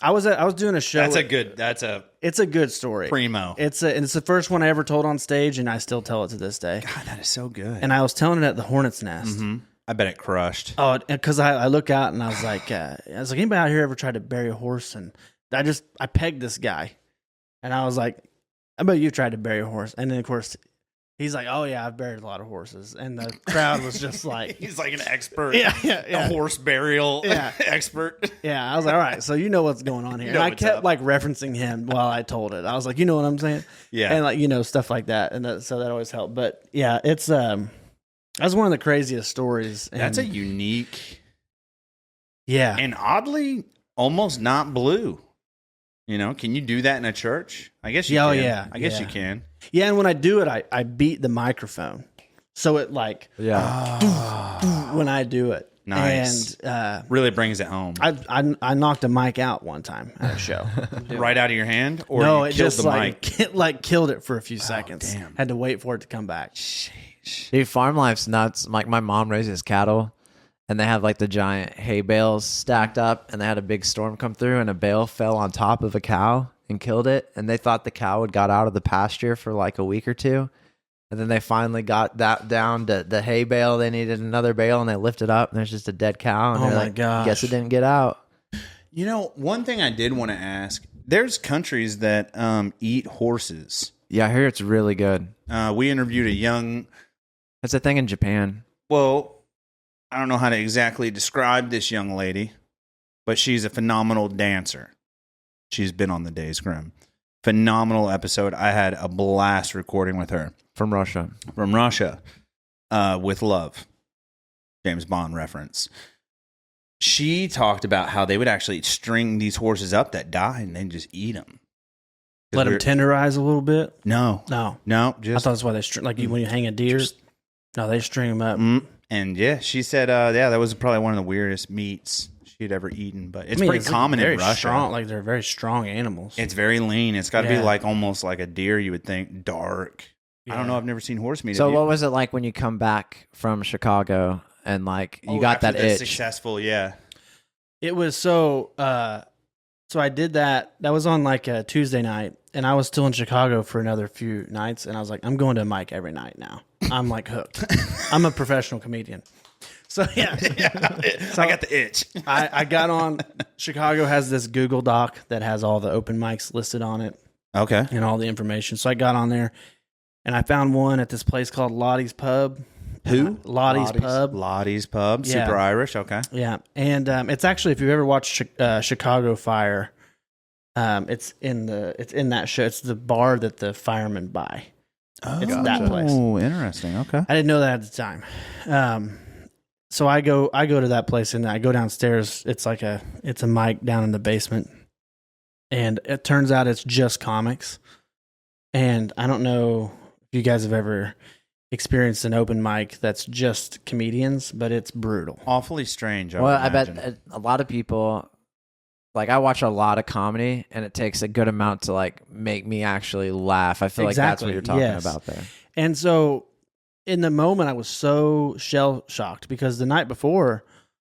I was doing a show. that's a It's a good story. primo. It's the first one I ever told on stage, and I still tell it to this day. God, that is so good. And I was telling it at the Hornet's Nest. I bet it crushed. Oh, because I look out and I was like, anybody out here ever tried to bury a horse? And I pegged this guy, and I was like, I bet you tried to bury a horse. And then of course he's like, oh yeah, I've buried a lot of horses. And the crowd was just like, He's like an expert. yeah. A horse burial Yeah. expert. Yeah, I was like, all right, so you know what's going on here. know And I what's kept up. like referencing him while I told it. I was like, you know what I'm saying? Yeah. And like, stuff like that. And so that always helped. But yeah, it's that's one of the craziest stories. And That's a unique yeah. and oddly almost not blue. Can you do that in a church? I guess you Yeah, oh, can. yeah, I guess yeah. you can. Yeah, and when I do it, I beat the microphone. So it like when I do it. Nice. And Really brings it home. I knocked a mic out one time at a show. Right out of your hand? Or No, you it killed just the like mic? killed it for a few seconds. damn. Had to wait for it to come back. Dude, farm life's nuts. Like my mom raises cattle, and they have like the giant hay bales stacked up, and they had a big storm come through, and a bale fell on top of a cow and killed it. And they thought the cow had got out of the pasture for like a week or two. And then they finally got that down to the hay bale. They needed another bale, and they lifted up, and there's just a dead cow. And Oh they're my like, gosh. guess it didn't get out. One thing I did want to ask, there's countries that eat horses. Yeah, I hear it's really good. We interviewed a young, It's a thing in Japan. well, I don't know how to exactly describe this young lady, but she's a phenomenal dancer. She's been on the Days Grimm. Phenomenal episode. I had a blast recording with her. From Russia. From Russia, with love. James Bond reference. She talked about how they would actually string these horses up that die and then just eat them. Let them tenderize a little bit. No, No, no, I just thought that's why they when you hang a deer. No, they string them up. And yeah, she said, that was probably one of the weirdest meats she'd ever eaten. But it's pretty common in Russia. Strong, like they're very strong animals. It's very lean. It's got to be like almost like a deer, you would think, dark. Yeah. I don't know. I've never seen horse meat. So what was it like when you come back from Chicago and like you got that itch? Successful, yeah. It was so. So I did that. That was on like a Tuesday night, and I was still in Chicago for another few nights. And I was like, I'm going to a mic every night now. I'm like hooked. I'm a professional comedian. So yeah, so I got the itch. I got on. Chicago has this Google Doc that has all the open mics listed on it. Okay, and all the information. So I got on there, and I found one at this place called Lottie's Pub. Who? Lottie's Pub. Lottie's Pub. Yeah. Super Irish. Okay. Yeah. And it's actually, if you've ever watched Chicago Fire, it's in that show. It's the bar that the firemen buy. It's that place. Oh, interesting. Okay. I didn't know that at the time. So I go to that place and I go downstairs. It's a mic down in the basement. And it turns out it's just comics. And I don't know if you guys have ever experienced an open mic that's just comedians, but it's brutal. Awfully strange. I bet a lot of people, like I watch a lot of comedy and it takes a good amount to like make me actually laugh. I feel like that's what you're talking about there. And so in the moment I was so shell shocked because the night before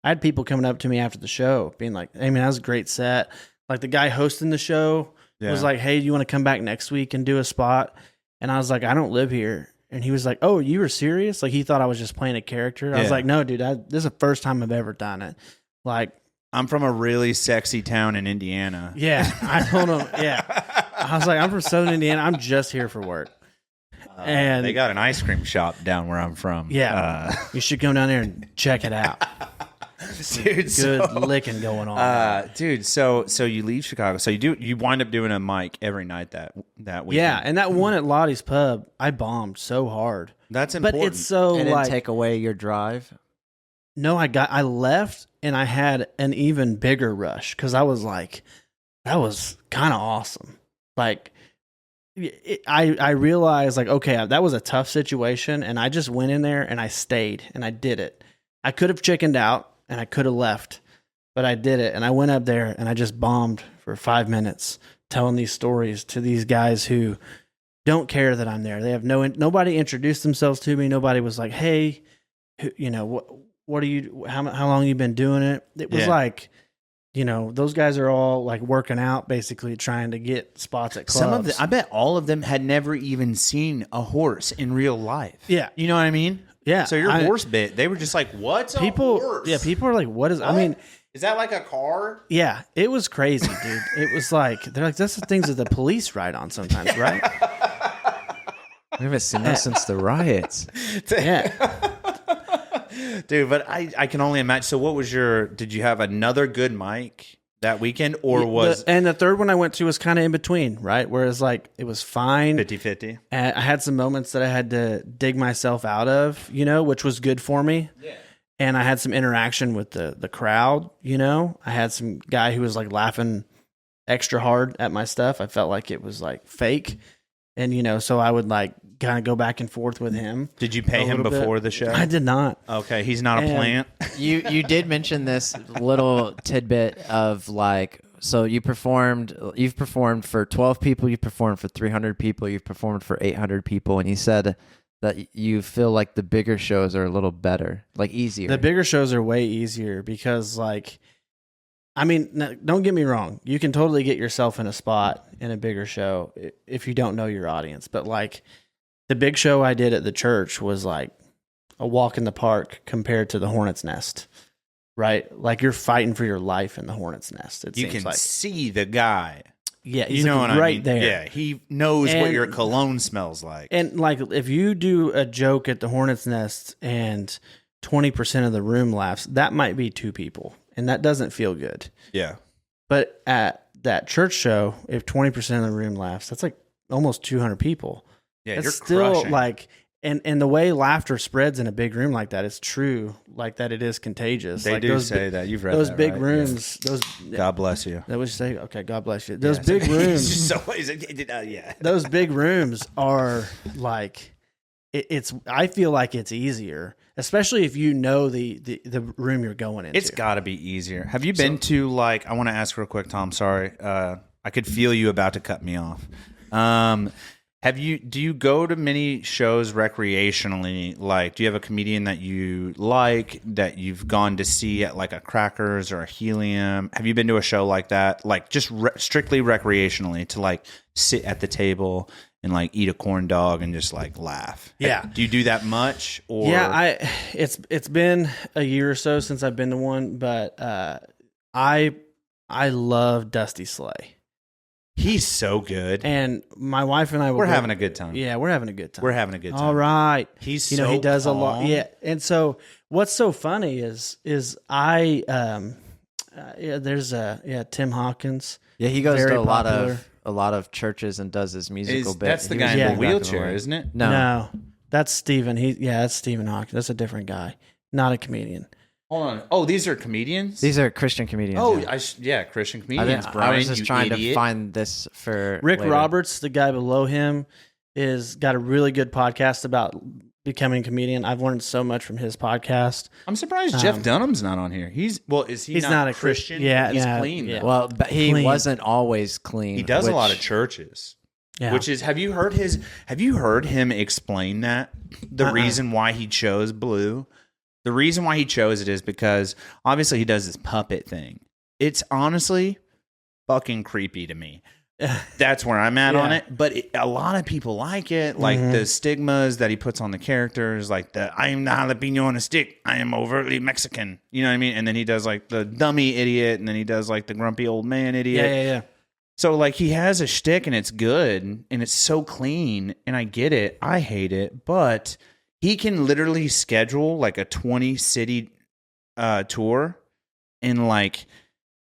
I had people coming up to me after the show being like, hey man, that was a great set. Like the guy hosting the show was like, hey, do you want to come back next week and do a spot? And I was like, I don't live here. And he was like, oh, you were serious? Like, he thought I was just playing a character. I was like, no, dude, this is the first time I've ever done it. Like, I'm from a really sexy town in Indiana. Yeah. I told him, I was like, I'm from Southern Indiana. I'm just here for work. And they got an ice cream shop down where I'm from. Yeah. You should come down there and check it out. Dude, good licking going on. Dude, so you leave Chicago. So you wind up doing a mic every night that weekend. Yeah, and that one at Lottie's Pub, I bombed so hard. That's important. But it's so it didn't take away your drive. No, I left and I had an even bigger rush because I was like, that was kind of awesome. Like I realized like, okay, that was a tough situation, and I just went in there and I stayed and I did it. I could have chickened out. And I could have left, but I did it. And I went up there and I just bombed for 5 minutes telling these stories to these guys who don't care that I'm there. They have nobody introduced themselves to me. Nobody was like, hey, what are you, how long you been doing it? It was like, those guys are all like working out, basically trying to get spots at clubs. I bet all of them had never even seen a horse in real life. Yeah. You know what I mean? Yeah. So your horse bit, they were just like, what's a horse? Yeah, people are like, what is, I mean. Is that like a car? Yeah, it was crazy, dude. It was like, they're like, that's the things that the police ride on sometimes, right? I haven't seen that since the riots. Yeah. Dude, but I can only imagine. So what was did you have another good mic that weekend or was? And the third one I went to was kind of in between, right? Whereas like it was fine. 50-50. And I had some moments that I had to dig myself out of, which was good for me. Yeah. And I had some interaction with the crowd, I had some guy who was like laughing extra hard at my stuff. I felt like it was like fake. And, so I would like kind of go back and forth with him. Did you pay him before the show? I did not. Okay. He's not a plant. You did mention this little tidbit of like, so you've performed for 12 people, you've performed for 300 people, you've performed for 800 people. And you said that you feel like the bigger shows are a little better, like easier. The bigger shows are way easier because like, I mean, don't get me wrong. You can totally get yourself in a spot in a bigger show if you don't know your audience. But like the big show I did at the church was like a walk in the park compared to the Hornet's Nest, right? Like you're fighting for your life in the Hornet's Nest. You can see the guy. Yeah, he's what I mean? there. Yeah, he knows what your cologne smells like. And like if you do a joke at the Hornet's Nest and 20% of the room laughs, that might be 2 people. And that doesn't feel good. Yeah. But at that church show, if 20% of the room laughs, that's like almost 200 people. Yeah, that's you're still crushing. Like, and the way laughter spreads in a big room like that, it's true. Like that, it is contagious. They like do say that. You've read those that, big right? rooms. Yeah. Those. God bless you. That would say, okay, God bless you. Those big rooms. So yeah. Those big rooms are like, I feel like it's easier, especially if you know the room you're going into. It's got to be easier. Have you been to like? I want to ask real quick, Tom. Sorry, I could feel you about to cut me off. Do you go to many shows recreationally? Like, do you have a comedian that you like that you've gone to see at like a Crackers or a Helium? Have you been to a show like that? Like just strictly recreationally to like sit at the table and like eat a corn dog and just like laugh. Yeah. Do you do that much? Or It's been a year or so since I've been to one, but I love Dusty Slay. He's so good. And my wife and I we're having a good time. Yeah, we're having a good time. We're having a good time. All right. He's he does calm. a lot. Yeah. And so what's so funny is I there's Tim Hawkins. Yeah, he goes Very to popular. a lot of churches and does his musical bit. That's the He guy was in the back the wheelchair, day. isn't it? No. That's Stephen. That's Stephen Hawkins. That's a different guy. Not a comedian. Hold on. Oh, these are comedians? These are Christian comedians. Oh, yeah. Christian I, comedians. didn't- Brian, I was just you trying idiot. to find this for Rick later. Roberts, the guy below him, is got a really good podcast about becoming a comedian. I've learned so much from his podcast. I'm surprised Jeff Dunham's not on here. Is he he's not not a Christian? Yeah, he's yeah, clean. yeah. though. Well, but he Clean. wasn't always clean. He does a lot of which- churches. Yeah. Which is have you heard him explain that? The reason why he chose blue? The reason why he chose it is because obviously he does this puppet thing. It's honestly fucking creepy to me. That's where I'm at on Yeah. it. But a lot of people like it. Like the stigmas that he puts on the characters, like the I am the jalapeno on a stick. I am overtly Mexican. You know what I mean? And then he does like the dummy idiot, and then he does like the grumpy old man idiot. Yeah. So like he has a shtick and it's good and it's so clean and I get it. I hate it, but he can literally schedule like a 20 city tour and like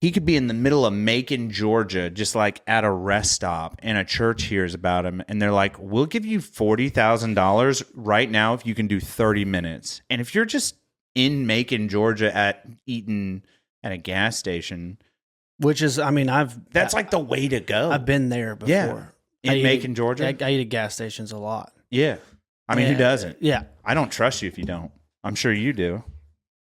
he could be in the middle of Macon, Georgia, just like at a rest stop and a church hears about him and they're like, we'll give you $40,000 right now if you can do 30 minutes. And if you're just in Macon, Georgia eating at a gas station, Which is, I mean, that's like the way to go. I've been there before. Yeah. In Macon, Georgia? I eat at gas stations a lot. Yeah. I mean, who Yeah. doesn't? Yeah. I don't trust you if you don't. I'm sure you do.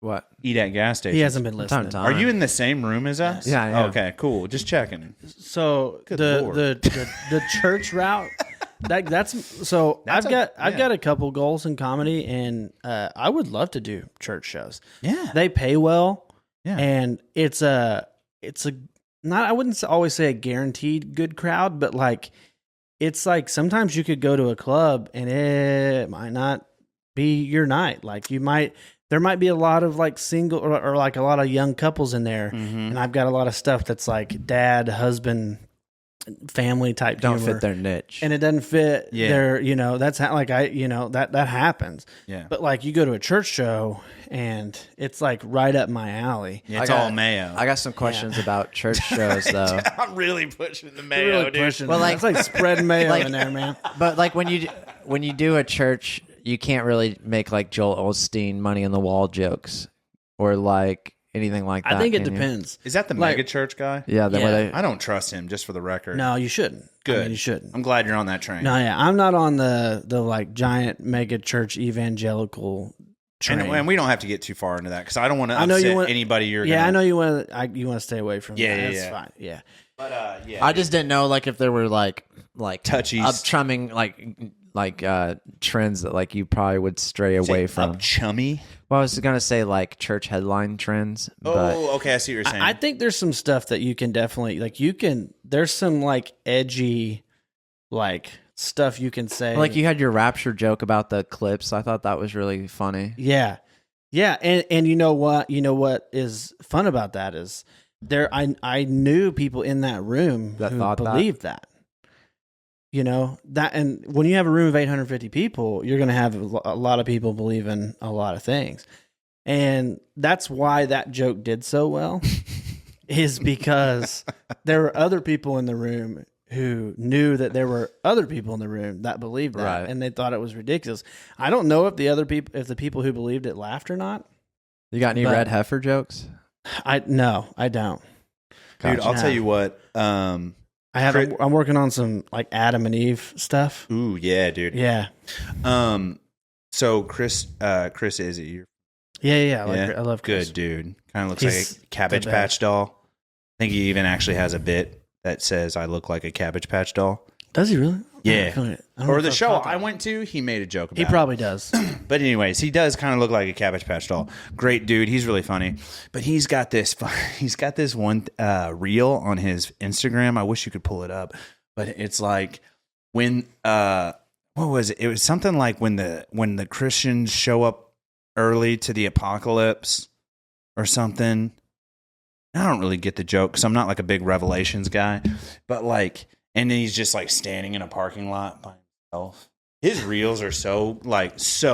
What? Eat at gas stations. He hasn't been From time listening. to Are time. you in the same room as us? Yeah, I am. Okay, cool. Just checking. So Good the, Lord. the church route that's so That's I've got a couple goals in comedy and I would love to do church shows. Yeah. They pay well. Yeah. And it's a not, I wouldn't always say a guaranteed good crowd, but like it's like sometimes you could go to a club and it might not be your night. Like there might be a lot of like single or like a lot of young couples in there. Mm-hmm. And I've got a lot of stuff that's like dad, husband, family type Don't humor. fit their niche. And it doesn't fit Yeah. their, that's how, like that happens. Yeah. But like you go to a church show and it's like right up my alley. It's I got- all mayo. I got some questions about church shows though. I'm really pushing the mayo, Really dude. pushing Well, it. like- it's like spreading mayo like- in there, man. But like when you do a church, you can't really make like Joel Osteen money in the wall jokes or like anything like that. I think it can you? depends. Is that the Like- mega church guy? Yeah, the Yeah. way they, I don't trust him, just for the record. No, you shouldn't. Good. I mean, you shouldn't. I'm glad you're on that train. No, yeah, I'm not on the like giant mega church evangelical train. And we don't have to get too far into that because I don't want to I know you upset want- anybody you're yeah, gonna... I know you want to stay away from Yeah, that. yeah, That's yeah. fine. Yeah. But, yeah. I just didn't know like if there were like Touchies. upcoming like trends that like you probably would stray away from. Up chummy. Well, I was gonna say like church headline trends, but Oh, okay. I see what you're saying. I think there's some stuff that you can definitely there's some like edgy like stuff you can say. like you had your rapture joke about the clips. I thought that was really funny. Yeah. Yeah, and you know what? You know what is fun about that is I knew people in that room That who thought that? believed that. You know, that, and when you have a room of 850 people, you're going to have a lot of people believing a lot of things. And that's why that joke did so well is because there were other people in the room who knew that there were other people in the room that believed that, Right. and they thought it was ridiculous. I don't know if the people who believed it laughed or not. You got any But- red heifer jokes? No, I don't. Dude, I'll Gotcha. tell you what. I'm working on some like Adam and Eve stuff. Ooh, yeah, dude. Yeah. So Chris Izzy, Yeah. I love Chris. good dude. Kind of looks He's like a Cabbage the Patch doll. I think he even actually has a bit that says I look like a Cabbage Patch doll. Does he really? Yeah. I don't know Or if the I've show caught that. I went to, he made a joke about He probably does. it. But anyways, he does kind of look like a Cabbage Patch doll. Great dude. He's really funny. But he's got this one reel on his Instagram. I wish you could pull it up. But it's like when what was it? It was something like when the Christians show up early to the apocalypse or something. I don't really get the joke because I'm not like a big Revelations guy, but like, and then he's just like standing in a parking lot by himself. His reels are so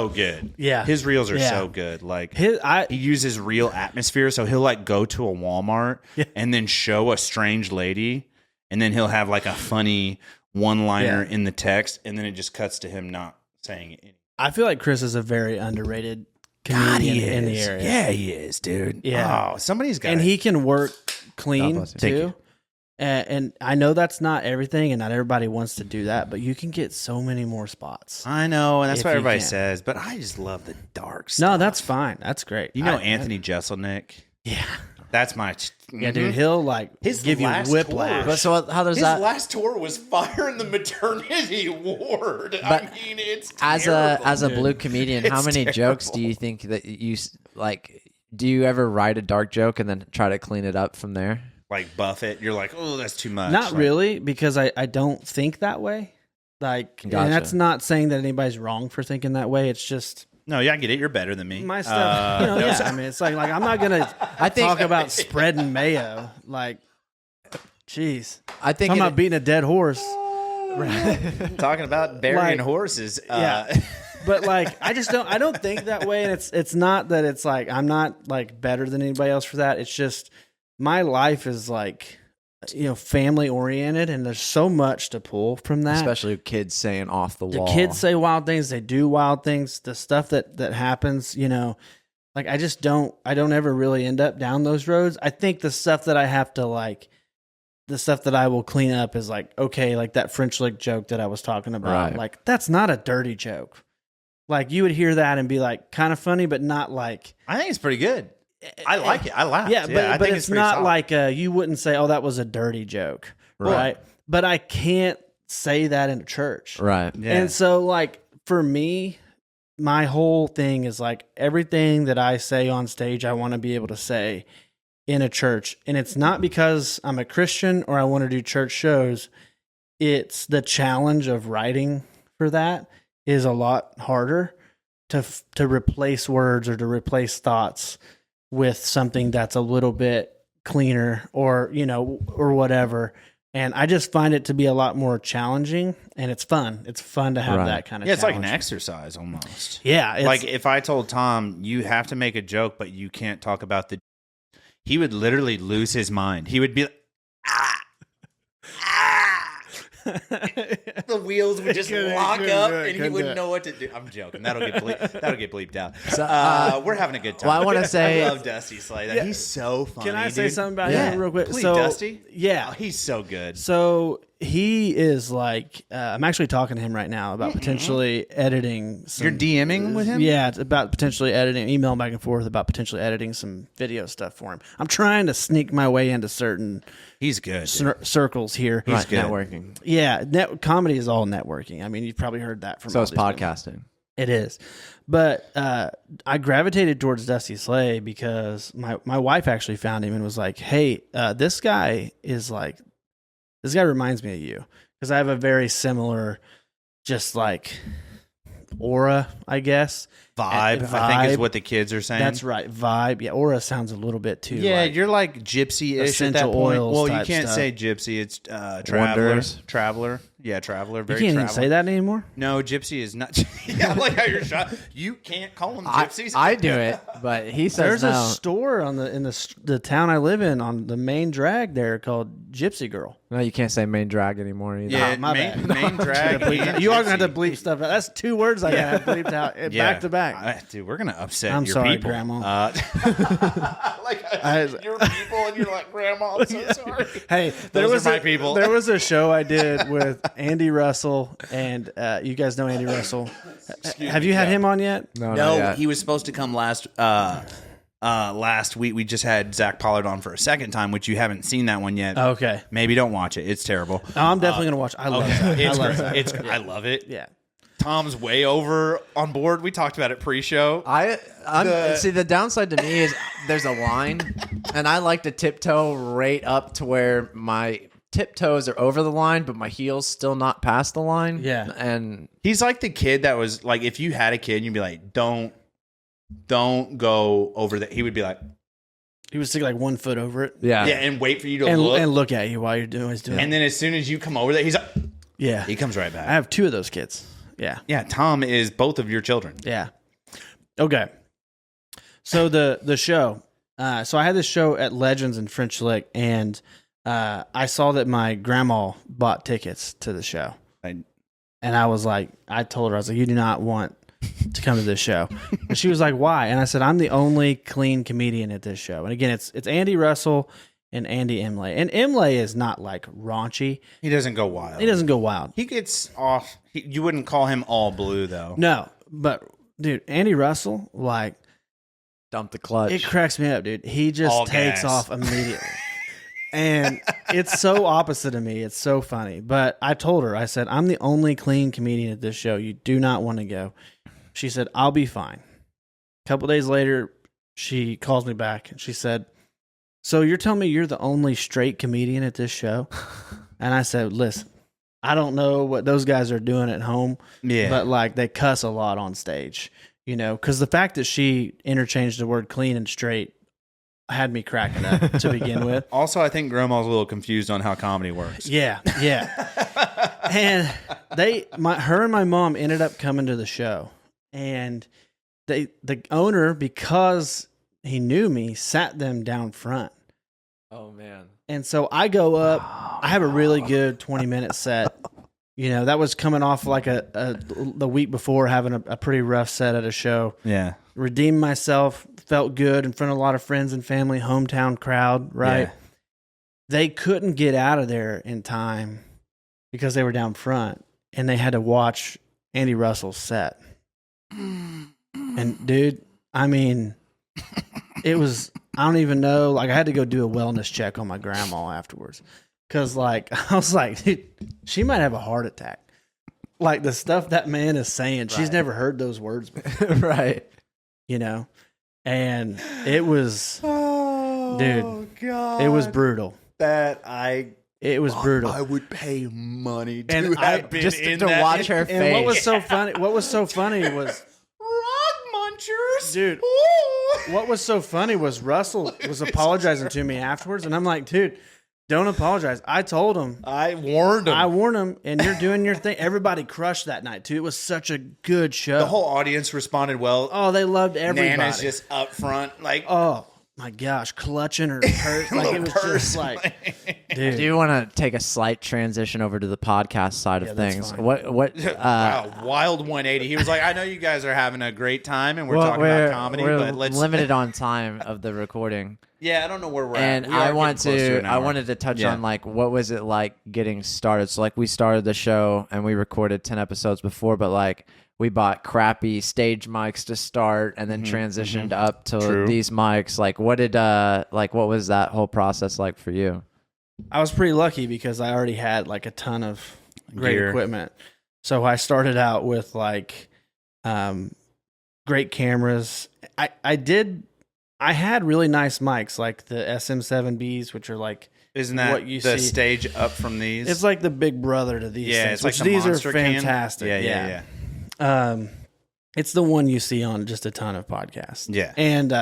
good. Yeah. His reels are so good. Like He uses real atmosphere. So he'll like go to a Walmart and then show a strange lady, and then he'll have like a funny one-liner in the text, and then it just cuts to him not saying anything. I feel like Chris is a very underrated comedian in the area. Yeah, he is, dude. Yeah. Oh, somebody's got And it. he can work clean bless you. Thank too. you. And I know that's not everything, and not everybody wants to do that, but you can get so many more spots. I know, and that's If what you everybody can. says, but I just love the dark stuff. No, that's fine. That's great. You know I- Anthony Jeselnik? Yeah. That's my... Yeah, dude. He'll like His give you last whiplash. tour- But so how does His that last tour was fire in the maternity ward. But I mean, it's as terrible. a blue comedian, how It's many jokes do you think that you like? Do you ever write a dark joke and then try to clean it up from there? Like Buffett, you're like, oh, that's too much. Not Like, really, because I don't think that way. Like, Gotcha. and that's not saying that anybody's wrong for thinking that way. It's just No, yeah, I get it. You're better than me. my stuff. No, yeah. I mean, it's like I'm not gonna talk about spreading mayo. Like, jeez, I think I'm it- not beating a dead horse. Talking about burying Like, horses. Yeah. But like, I don't think that way. And it's not that it's like, I'm not like better than anybody else for that. It's just my life is like, family oriented, and there's so much to pull from that. especially kids saying off the The wall. kids say wild things. They do wild things. The stuff that happens, like I don't ever really end up down those roads. I think the stuff that I have to the stuff that I will clean up is like, okay, like that French lick joke that I was talking about. Right. Like that's not a dirty joke. Like you would hear that and be like kind of funny, but not like, I think it's pretty good. I like it. I laughed. yeah, I but think it's pretty not solid. like you wouldn't say, oh, that was a dirty joke. Right. But I can't say that in a church. Right. Yeah. And so, like, for me, my whole thing is like everything that I say on stage, I want to be able to say in a church. And it's not because I'm a Christian or I want to do church shows. It's the challenge of writing for that is a lot harder to replace words or to replace thoughts with something that's a little bit cleaner or, or whatever. And I just find it to be a lot more challenging, and it's fun. It's fun to have Right. that kind of Yeah, it's like an challenge. exercise almost. Yeah. It's, Like if I told Tom, you have to make a joke, but you can't talk about he would literally lose his mind. He would be like, the wheels would just lock up and he wouldn't know what to do. I'm joking. That'll get bleeped out. So, We're having a good time. well, I wanna say- I love Dusty Slay. He's so funny. Can I say dude. something about Yeah. him real quick? Please, So, Dusty. Yeah. Oh, he's so good. So he is like, I'm actually talking to him right now about potentially editing. Some, You're DMing with him? Yeah, it's about potentially editing, email back and forth about potentially editing some video stuff for him. I'm trying to sneak my way into certain He's good. dude. circles here. Right, good. networking. Yeah, comedy is all networking. I mean, you've probably heard that from So all it's these people. podcasting. It is. But I gravitated towards Dusty Slay because my wife actually found him and was like, hey, this guy reminds me of you. Because I have a very similar, just like aura, I guess. Vibe, I think is what the kids are saying. That's right. Vibe. Yeah, aura sounds a little bit too. Yeah, like, you're like gypsy-ish at that essential point. oils Well, you type can't stuff. say gypsy. It's traveler. Wanderers. Traveler. Yeah, traveler. you Very can't even traveler. say that anymore. No, gypsy is not. Yeah, I like how you're shot. You can't call them gypsies. I do it, but he says There's no. a store in the town I live in on the main drag there called Gypsy Girl. No, you can't say main drag anymore either. Yeah, my main, bad. main drag. and You are gonna have to gypsy. bleep stuff out. That's two words I gotta have bleeped out back to back. back. Dude, we're gonna upset I'm your sorry, people. Grandma. Your people, and you're like, Grandma, I'm so sorry. Hey, Those are my people. There was a show I did with Andy Russell, and you guys know Andy Russell. Have you had him on yet? No, not No, yet. he was supposed to come last week. We just had Zach Pollard on for a second time, which you haven't seen that one yet. Okay. Maybe don't watch it. It's terrible. Oh, I'm definitely gonna watch. I love that. It's I love great. that. I love it. Yeah. Tom's way over on board. We talked about it pre-show. See, the downside to me is there's a line, and I like to tiptoe right up to where my tiptoes are over the line, but my heels still not past the line. Yeah. And He's like the kid that was like, if you had a kid, you'd be like, don't go over that. He would be like, He would stick like 1 foot over it. yeah, and wait for you to And look. look at you while you're doing what he's doing. And then as soon as you come over there, he's like, yeah. he comes right back. I have 2 of those kids. Yeah. Yeah, Tom is both of your children. Yeah. Okay. So the show. So I had this show at Legends in French Lick, and I saw that my grandma bought tickets to the show. And I was like, I told her, I was like, you do not want to come to this show. And she was like, why? And I said, I'm the only clean comedian at this show. And again, it's Andy Russell and Andy Imlay. And Imlay is not like raunchy. He doesn't go wild. He doesn't go wild. He gets off. You wouldn't call him all blue, though. No, but dude, Andy Russell, like, dump the clutch. it cracks me up, dude. He just All takes gas. off immediately. And it's so opposite of me. It's so funny. But I told her, I said, I'm the only clean comedian at this show. You do not want to go. She said, I'll be fine. A couple days later, she calls me back and she said, so you're telling me you're the only straight comedian at this show? And I said, listen, I don't know what those guys are doing at home, Yeah. but like they cuss a lot on stage, you know, because the fact that she interchanged the word clean and straight had me cracking up to begin with. Also, I think Grandma's a little confused on how comedy works. Yeah, yeah. And her and my mom ended up coming to the show, and the owner, because he knew me, sat them down front. Oh man. And so I go up. I have a really good 20-minute set. You know, that was coming off like the week before, having a pretty rough set at a show. Yeah. Redeemed myself, felt good in front of a lot of friends and family, hometown crowd, right? Yeah. They couldn't get out of there in time because they were down front, and they had to watch Andy Russell's set. And dude, I mean, it was, I don't even know, like I had to go do a wellness check on my grandma afterwards. Cause like, I was like, dude, she might have a heart attack. Like the stuff that man is saying, she's never heard those words before. Right. You know? And it was, dude, God. it was brutal. It was brutal. I would pay money to And have been Just in to that. watch her And face. what was so funny was, Rock munchers, dude, Ooh. what was so funny was Russell was apologizing to me afterwards, and I'm like, dude, don't apologize. I told him. I warned him. And you're doing your thing. Everybody crushed that night too. It was such a good show. The whole audience responded well. Oh, they loved everybody. Nana's just up front, like Oh my gosh, clutching her purse. Like it was just like, I dude. do want to take a slight transition over to the podcast side Yeah, of that's things. fine. What wow, wild 180. He was like, I know you guys are having a great time and we're talking about comedy, we're but let's limited on time of the recording. Yeah, I don't know where we're And at. We are I want getting close to an I hour. wanted to touch Yeah. on like what was it like getting started. So like we started the show and we recorded 10 episodes before, but like we bought crappy stage mics to start and then transitioned up to True. these mics. Like what was that whole process like for you? I was pretty lucky because I already had like a ton of great Gear. equipment. So I started out with like great cameras. I had really nice mics like the SM7Bs, which are like, Isn't that what you the see. stage up from these? it's like the big brother to these yeah, things, it's like which the these are monster can. fantastic. Yeah. It's the one you see on just a ton of podcasts. Yeah. And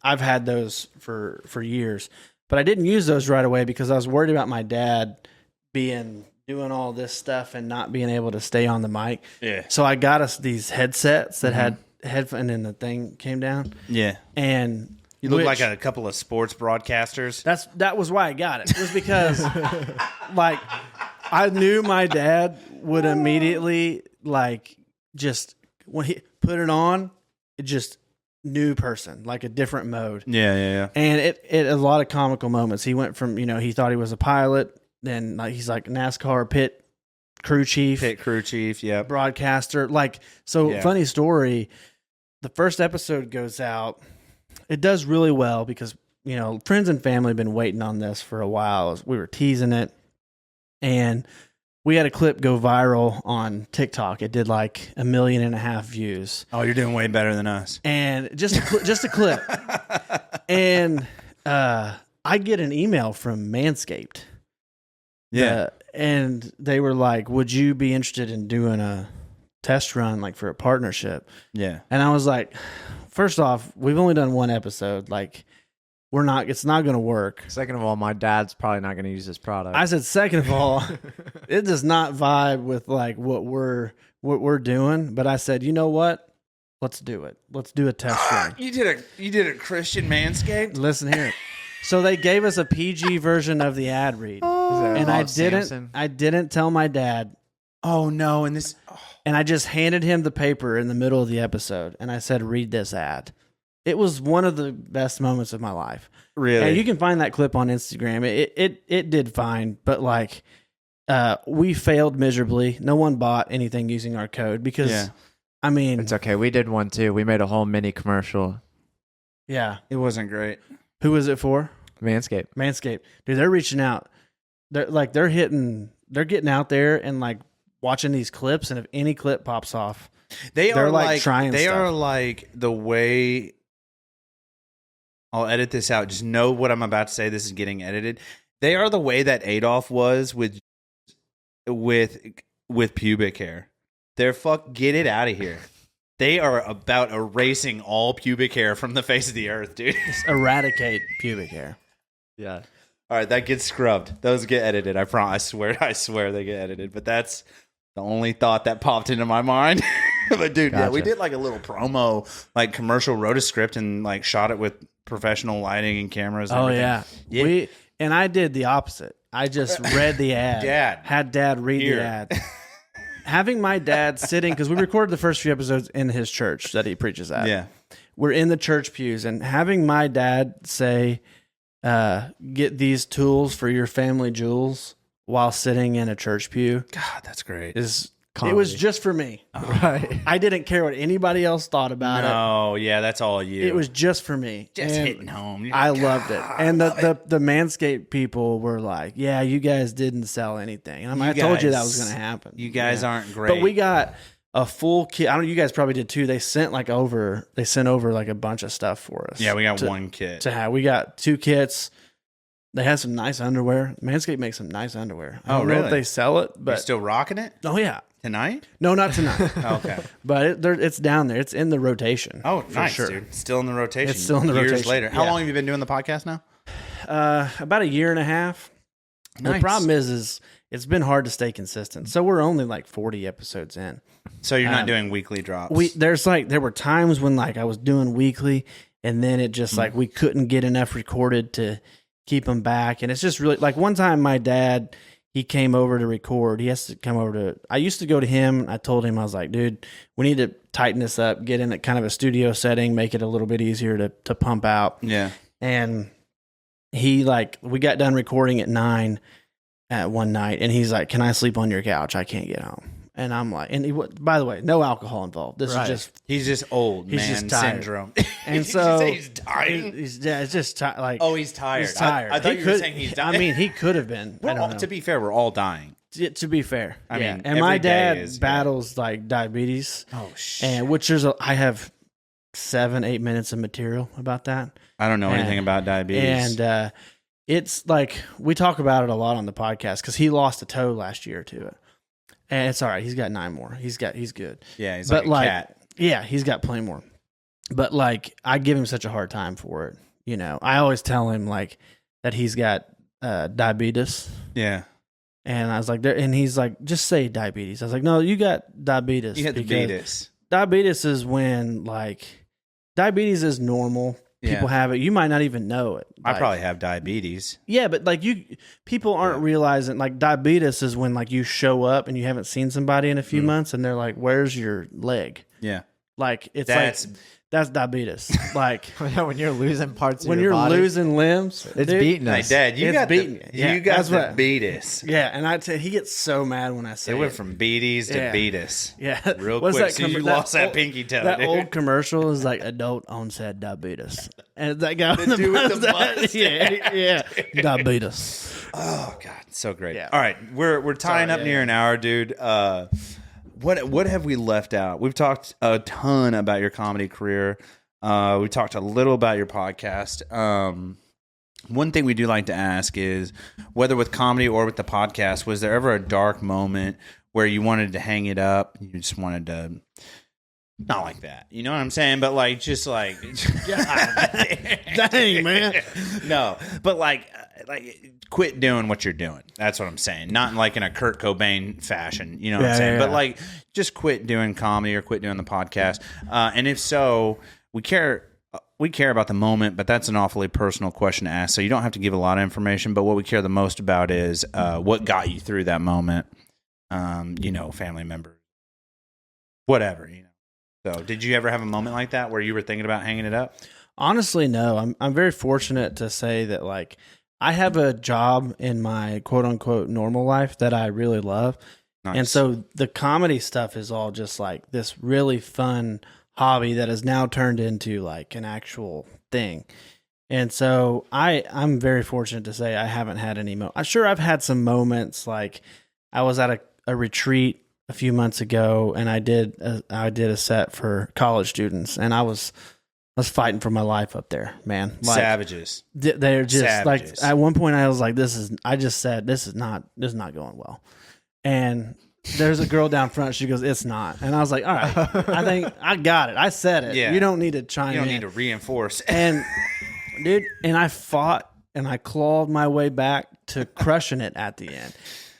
I've had those for years, but I didn't use those right away because I was worried about my dad doing all this stuff and not being able to stay on the mic. Yeah. So I got us these headsets that had headphone, and the thing came down. Yeah. And You look like a couple of sports broadcasters. that was why I got it. It was because like I knew my dad would immediately like just when he put it on, just new person, like a different mode. Yeah. And it a lot of comical moments. He went from, he thought he was a pilot, then like he's like NASCAR pit crew chief, yeah. broadcaster. Like, so Yeah. funny story. The first episode goes out. It does really well because, friends and family have been waiting on this for a while. We were teasing it, and we had a clip go viral on TikTok. It did like 1.5 million views. Oh, you're doing way better than us. And just a clip. And I get an email from Manscaped. Yeah. And they were like, would you be interested in doing a test run, like for a partnership? Yeah. And I was like, first off, we've only done one episode. Like, it's not going to work. Second of all, my dad's probably not going to use this product. I said, second of all, it does not vibe with like what we're doing. But I said, you know what? Let's do it. Let's do a test run. You did a Christian Manscaped? Listen here. So they gave us a PG version of the ad read. And I didn't tell my dad. Oh no, And I just handed him the paper in the middle of the episode, and I said, read this ad. It was one of the best moments of my life. Really? And you can find that clip on Instagram. It did fine, but like we failed miserably. No one bought anything using our code because I mean, it's okay. We did one too. We made a whole mini commercial. Yeah. It wasn't great. Who was it for? Manscaped. Dude, they're reaching out. They're getting out there and like watching these clips, and if any clip pops off, they're like trying They stuff. are like the way. I'll edit this out. Just know what I'm about to say. This is getting edited. They are the way that Adolf was with pubic hair. They're get it out of here. They are about erasing all pubic hair from the face of the earth, dude. Just eradicate pubic hair. Yeah. All right, that gets scrubbed. Those get edited. I promise. I swear they get edited. But that's the only thought that popped into my mind. But dude, yeah, we did like a little promo, like commercial, wrote a script and like shot it with professional lighting and cameras. And everything. And I did the opposite. I just read the ad. Had dad read the ad. Having my dad sitting, because we recorded the first few episodes in his church that he preaches at. Yeah. We're in the church pews, and having my dad say, get these tools for your family jewels while sitting in a church pew. God, that's great. It was just for me. Right. I didn't care what anybody else thought about it. Oh, yeah, that's all you. It was just for me. just And hitting home. I loved it. And the Manscaped people were like, yeah, you guys didn't sell anything. And I told you that was going to happen. You guys aren't great. But we got a full kit. I don't know, you guys probably did too. They sent over like a bunch of stuff for us. Yeah, we got one kit. To have. We got 2 kits. They have some nice underwear. Manscaped makes some nice underwear. I don't know if they sell it, but You're still rocking it? Oh yeah. Tonight? No, not tonight. Okay. But it's down there. It's in the rotation. Oh, for nice, sure. dude. Still in the rotation. It's still in the Years rotation. later. How Yeah. long have you been doing the podcast now? About 1.5 years. Nice. The problem is it's been hard to stay consistent. So we're only like 40 episodes in. So you're not doing weekly drops? There were times when like I was doing weekly, and then it just like we couldn't get enough recorded to keep them back. And it's just really like one time my dad, he came over to record. He has to come over to, I used to go to him. I told him, I was like, dude, we need to tighten this up, get in a kind of a studio setting, make it a little bit easier to pump out. Yeah. And we got done recording at 9 at one night, and he's like, can I sleep on your couch? I can't get home. And I'm like, by the way, no alcohol involved. This is just, he's just old he's man just tired. syndrome. And Did so you say he's dying? It's just like, Oh, he's tired. he's tired. I thought He you were could- saying he's dying. I mean, he could have been. I don't know. To be fair, we're all dying. To be fair, I yeah. mean, and my every day dad is, battles like diabetes, Oh, shit. and I have 7-8 minutes of material about that. I don't know anything about diabetes. And it's like we talk about it a lot on the podcast because he lost a toe last year to it, and it's all right. He's got 9 more. He's good. Yeah, he's But like a cat. Yeah, he's got plenty more. But like, I give him such a hard time for it. You know, I always tell him like that he's got diabetes. Yeah. And I was like, and he's like, just say diabetes. I was like, no, you got diabetes. You had the because beatus. Diabetes is when like, diabetes is normal. People have it. You might not even know it. I Like, probably have diabetes. yeah, but like people aren't realizing like diabetes is when like you show up and you haven't seen somebody in a few months and they're like, where's your leg? Yeah. Like That's that's diabetes. Like when you're losing parts when of your you're body, losing limbs, it's dude, beating Hey, us. Dad, you It's got beating the, you. Yeah, you got that's the what- beatus. Yeah, and I tell you, he gets so mad when I say It went it. from beaties to Yeah. beatus. Yeah, Real What's quick. that So you commer- lost that old- pinky toe, That dude. old commercial is like adult onset diabetes, and that guy with the dude with the mustache, mustache. yeah, diabetes. Oh God, so great. Yeah. All right, we're tying up yeah, near an hour, dude. What have we left out? We've talked a ton about your comedy career. We talked a little about your podcast. One thing we do like to ask is whether with comedy or with the podcast, was there ever a dark moment where you wanted to hang it up? You just wanted to, not like that, you know what I'm saying? But like, just like, Dang, man. no, but like quit doing what you're doing. That's what I'm saying. Not like in a Kurt Cobain fashion, you know what I'm Yeah, saying? yeah, But yeah. like, just quit doing comedy or quit doing the podcast. And if so, we care about the moment, but that's an awfully personal question to ask. So you don't have to give a lot of information, but what we care the most about is what got you through that moment. Family member, whatever, So did you ever have a moment like that where you were thinking about hanging it up? Honestly, no. I'm very fortunate to say that like I have a job in my quote unquote normal life that I really love. Nice. And so the comedy stuff is all just like this really fun hobby that has now turned into like an actual thing. And so I'm very fortunate to say I haven't had any I'm sure I've had some moments, like I was at a retreat a few months ago and I did a set for college students, and I was fighting for my life up there, man. Like, Savages. they're just Savages. like, at one point I was like, this is not going well. And there's a girl down front. She goes, it's not. And I was like, all right, I think I got it. I said it. Yeah. You don't need to chime You don't in. need to reinforce. And dude, and I fought and I clawed my way back to crushing it at the end.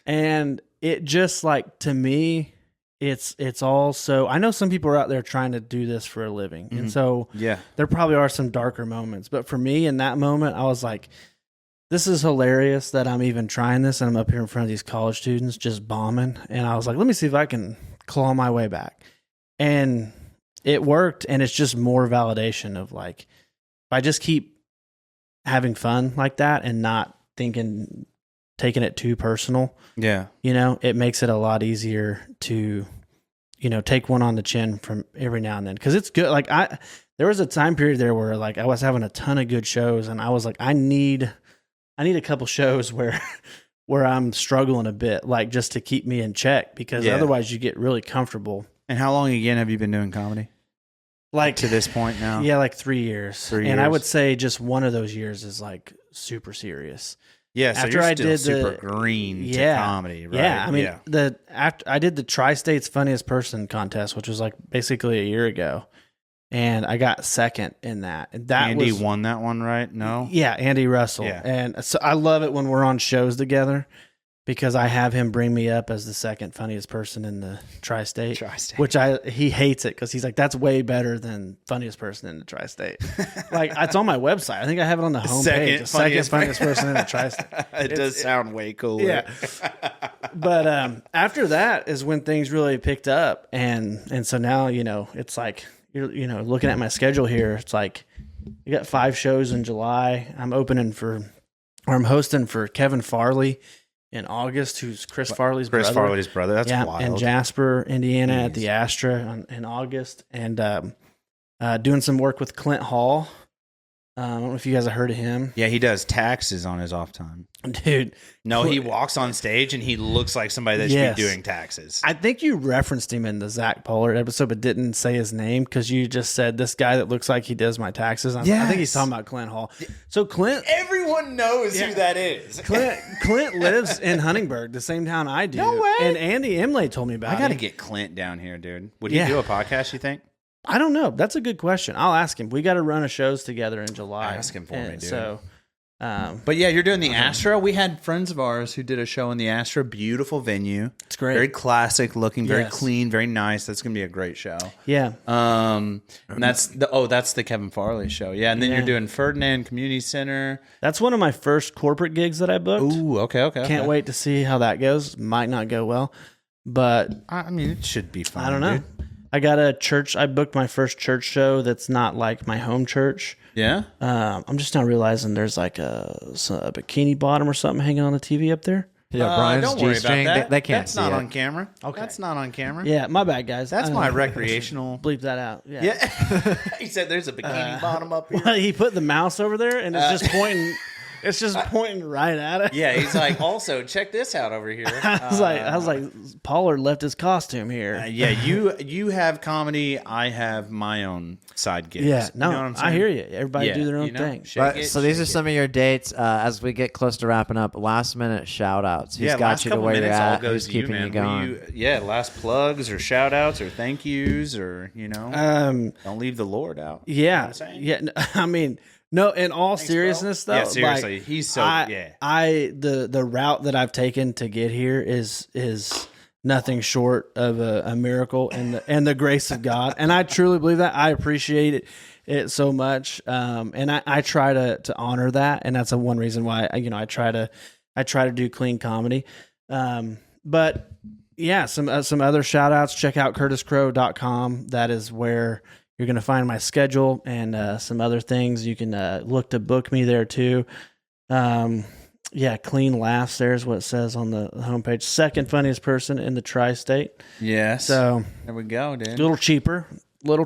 And it just like, to me, it's all so, I know some people are out there trying to do this for a living. And so Yeah. there probably are some darker moments, but for me in that moment, I was like, this is hilarious that I'm even trying this, and I'm up here in front of these college students just bombing. And I was like, let me see if I can claw my way back. And it worked. And it's just more validation of like, if I just keep having fun like that and not taking it too personal, Yeah. it makes it a lot easier to, take one on the chin from every now and then. Cause it's good. Like there was a time period there where like I was having a ton of good shows, and I was like, I need a couple shows where I'm struggling a bit, like just to keep me in check, because Yeah. otherwise you get really comfortable. And how long again have you been doing comedy? Like To this point now? yeah, like 3 years. 3 And I years. would say just one of those years is like super serious. Yeah. So After you're I still did super green to comedy, right? Yeah, I mean, after I did the Tri-State's Funniest Person contest, which was like basically a year ago, and I got second in that. And that Andy was, won that one, right? No? yeah, Andy Russell. Yeah. And so I love it when we're on shows together, because I have him bring me up as the second funniest person in the Tri-State, Tri-State. which he hates it because he's like, that's way better than funniest person in the Tri-State. Like, it's on my website. I think I have it on the homepage. The second funniest person in the Tri-State. It does sound way cooler. Yeah. But after that is when things really picked up. And so now, it's like, you're looking at my schedule here. It's like, you got 5 shows in July. I'm hosting for Kevin Farley in August, who's Chris Farley's brother. Chris Farley's brother. That's Yeah, wild. in Jasper, Indiana, at the Astra in August. And doing some work with Clint Hall. I don't know if you guys have heard of him. Yeah, he does taxes on his off time. Dude, No, he walks on stage and he looks like somebody that Yes. should be doing taxes. I think you referenced him in the Zach Pollard episode, but didn't say his name, because you just said this guy that looks like he does my taxes. I think he's Yes. talking about Clint Hall. So Clint Everyone knows who that is. Clint lives in Huntingburg, the same town I do. No way. And Andy Imlay told me about I got to it. get Clint down here, dude. Would Yeah. he do a podcast, you think? I don't know. That's a good question. I'll ask him. We got to run a shows together in July. Ask him for And me, dude. So, But yeah, you're doing the Astra. We had friends of ours who did a show in the Astra. Beautiful venue. it's great. Very classic looking, very Yes. clean, very nice. That's going to be a great show. Yeah. And that's the Kevin Farley show. Yeah. And then Yeah. you're doing Ferdinand Community Center. That's one of my first corporate gigs that I booked. Ooh, okay. Can't wait to see how that goes. Might not go well, but I mean, it should be fun. I don't know. dude. I got a church. I booked my first church show that's not like my home church. Yeah. I'm just now realizing there's like a bikini bottom or something hanging on the TV up there. Yeah, Brian's don't worry G-string. about that. They can't That's see not it. on camera. Okay. That's not on camera. Yeah, my bad, guys. That's my recreational. Bleep that out. Yeah. Yeah. He said there's a bikini bottom up here. Well, he put the mouse over there, and it's just pointing. It's just pointing right at it. Yeah, he's like, also check this out over here. I was like, Pollard left his costume here. Yeah, you have comedy. I have my own side gigs. Yeah, no, You know what I'm saying? I hear you. Everybody do their own thing. So these are some of your dates as we get close to wrapping up. Last minute shout outs. Who's got last you to couple where you're minutes all at? goes Who's to you, keeping man. you going? Last plugs or shout outs or thank yous or don't leave the Lord out. Yeah, You know what I'm saying? yeah. I mean, no. In all seriousness, though, Yeah, seriously, like, he's so the route that I've taken to get here is nothing short of a miracle and the grace of God, and I truly believe that. I appreciate it so much, and I try to honor that, and that's one reason why I try to do clean comedy, but. Yeah, some other shout outs. Check out curtiscrow.com. That is where you're going to find my schedule and some other things. You can look to book me there too. Clean laughs. There's what it says on the homepage. Second funniest person in the tri-state. Yes. So there we go, dude. a little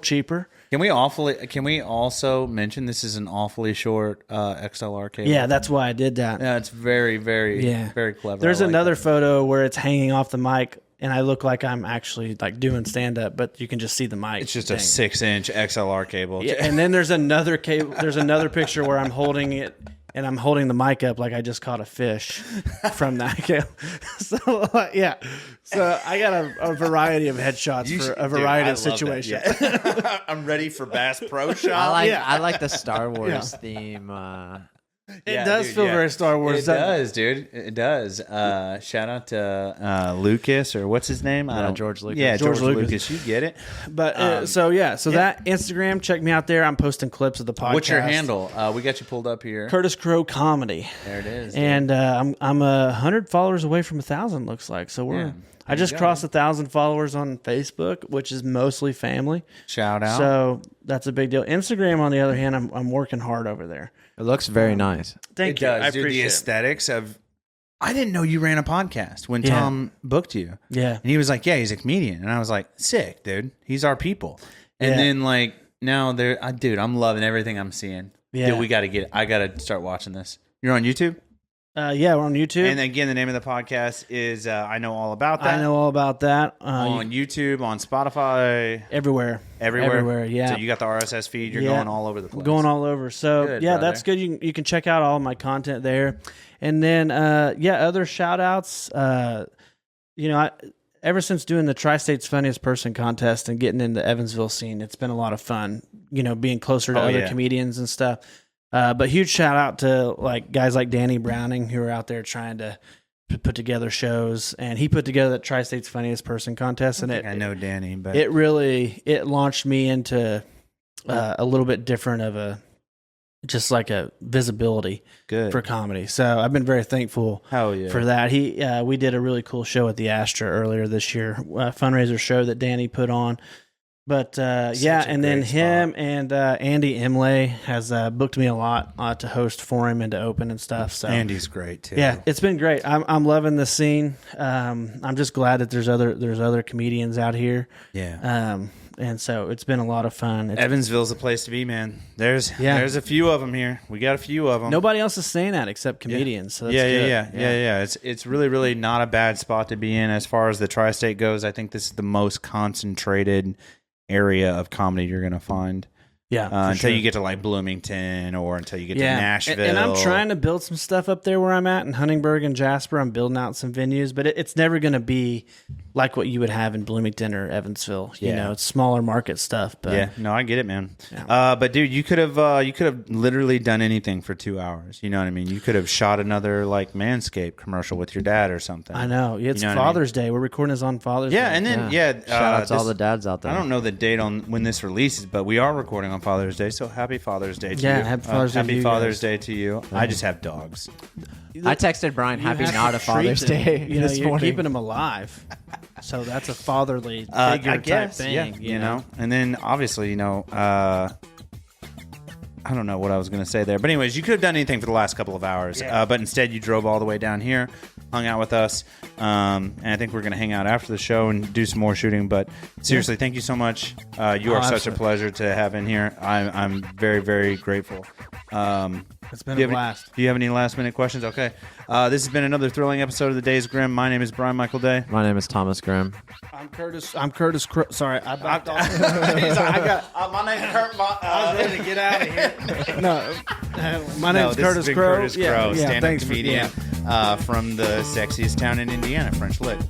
cheaper. Can we also mention this is an awfully short XLR cable? Yeah, that's why I did that. Yeah, it's very, very, very clever. There's I like another that. photo where it's hanging off the mic, and I look like I'm actually like doing stand up, but you can just see the mic. It's just a 6-inch XLR cable. Yeah, and then there's another cable. There's another picture where I'm holding it, and I'm holding the mic up like I just caught a fish from that cable. So so I got a variety of headshots for a variety of situations. Yeah. I'm ready for Bass Pro Shop. I like the Star Wars theme. It does feel very Star Wars. It does, dude. It does. Shout out to Lucas, or what's his name? George Lucas. Yeah, George George Lucas. Lucas. You get it. But that Instagram, check me out there. I'm posting clips of the podcast. What's your handle? We got you pulled up here. Curtis Crow Comedy. There it is. And I'm 100 followers away from 1,000. Looks like I just crossed 1,000 followers on Facebook, which is mostly family. Shout out. So that's a big deal. Instagram, on the other hand, I'm working hard over there. It looks very nice. Thank it you. does, I dude. appreciate The it. aesthetics of. I didn't know you ran a podcast when Tom booked you. Yeah. And he was like, "Yeah, he's a comedian," and I was like, "Sick, dude. He's our people." And Yeah. then like now dude, I'm loving everything I'm seeing. Yeah. Dude, I gotta start watching this. You're on YouTube. Yeah, we're on YouTube. And again, the name of the podcast is I Know All About That. I know all about that. On YouTube, on Spotify, Everywhere. everywhere. Yeah. So you got the RSS feed. You're Yeah. going all over the place. Going all over. So Good, yeah, brother. that's good. You can check out all my content there. And then other shout outs. Ever since doing the Tri-State's Funniest Person contest and getting in the Evansville scene, it's been a lot of fun, being closer to other comedians and stuff. But huge shout out to like guys like Danny Browning who are out there trying to put together shows, and he put together the Tri-State's Funniest Person contest, and I know Danny, but it launched me into a little bit different of a visibility good for comedy. So I've been very thankful Hell yeah. for that. We did a really cool show at the Astra earlier this year, a fundraiser show that Danny put on. But and then great him spot. and Andy Imlay has booked me a lot to host for him and to open and stuff. So Andy's great too. yeah, it's been great. I'm loving the scene. I'm just glad that there's other comedians out here. Yeah. And so it's been a lot of fun. Evansville's the place to be, man. There's a few of them here. We got a few of them. Nobody else is saying that except comedians. So that's good. Yeah. It's really, really not a bad spot to be in as far as the tri-state goes. I think this is the most concentrated area of comedy you're going to find. Yeah, until you get to like Bloomington or until you get to Nashville. And I'm trying to build some stuff up there where I'm at in Huntingburg and Jasper. I'm building out some venues, but it's never going to be like what you would have in Bloomington or Evansville. It's smaller market stuff. But yeah, no, I get it, man. Yeah. But dude, you could have literally done anything for 2 hours. You know what I mean? You could have shot another like Manscaped commercial with your dad or something. I know. It's You know what I Father's Day. We're recording this on Father's Day. Yeah, and then Shout out to all the dads out there. I don't know the date on when this releases, but we are recording on Father's Day, so happy Father's Day to you. Yeah, happy Father's Day to Happy you Father's guys. Day to you. I just have dogs. I texted Brian, happy have not to a Father's treat them. Day You're this morning. keeping them alive. So that's a fatherly figure I type guess, thing. yeah, you know. And then obviously, I don't know what I was going to say there. But anyways, you could have done anything for the last couple of hours. But instead, you drove all the way down here, hung out with us. And I think we're going to hang out after the show and do some more shooting. But seriously, thank you so much. You are such a pleasure to have in here. I'm very, very grateful. It's been a blast. Do you have any last minute questions? Okay. This has been another thrilling episode of the Days Grimm. My name is Brian Michael Day. My name is Thomas Grimm. I'm Curtis. Sorry, I backed off. My name's Kurt. I was ready to get out of here. No, my name's Curtis Crow. Curtis Crow, stand-up comedian from the sexiest town in Indiana, French Lick.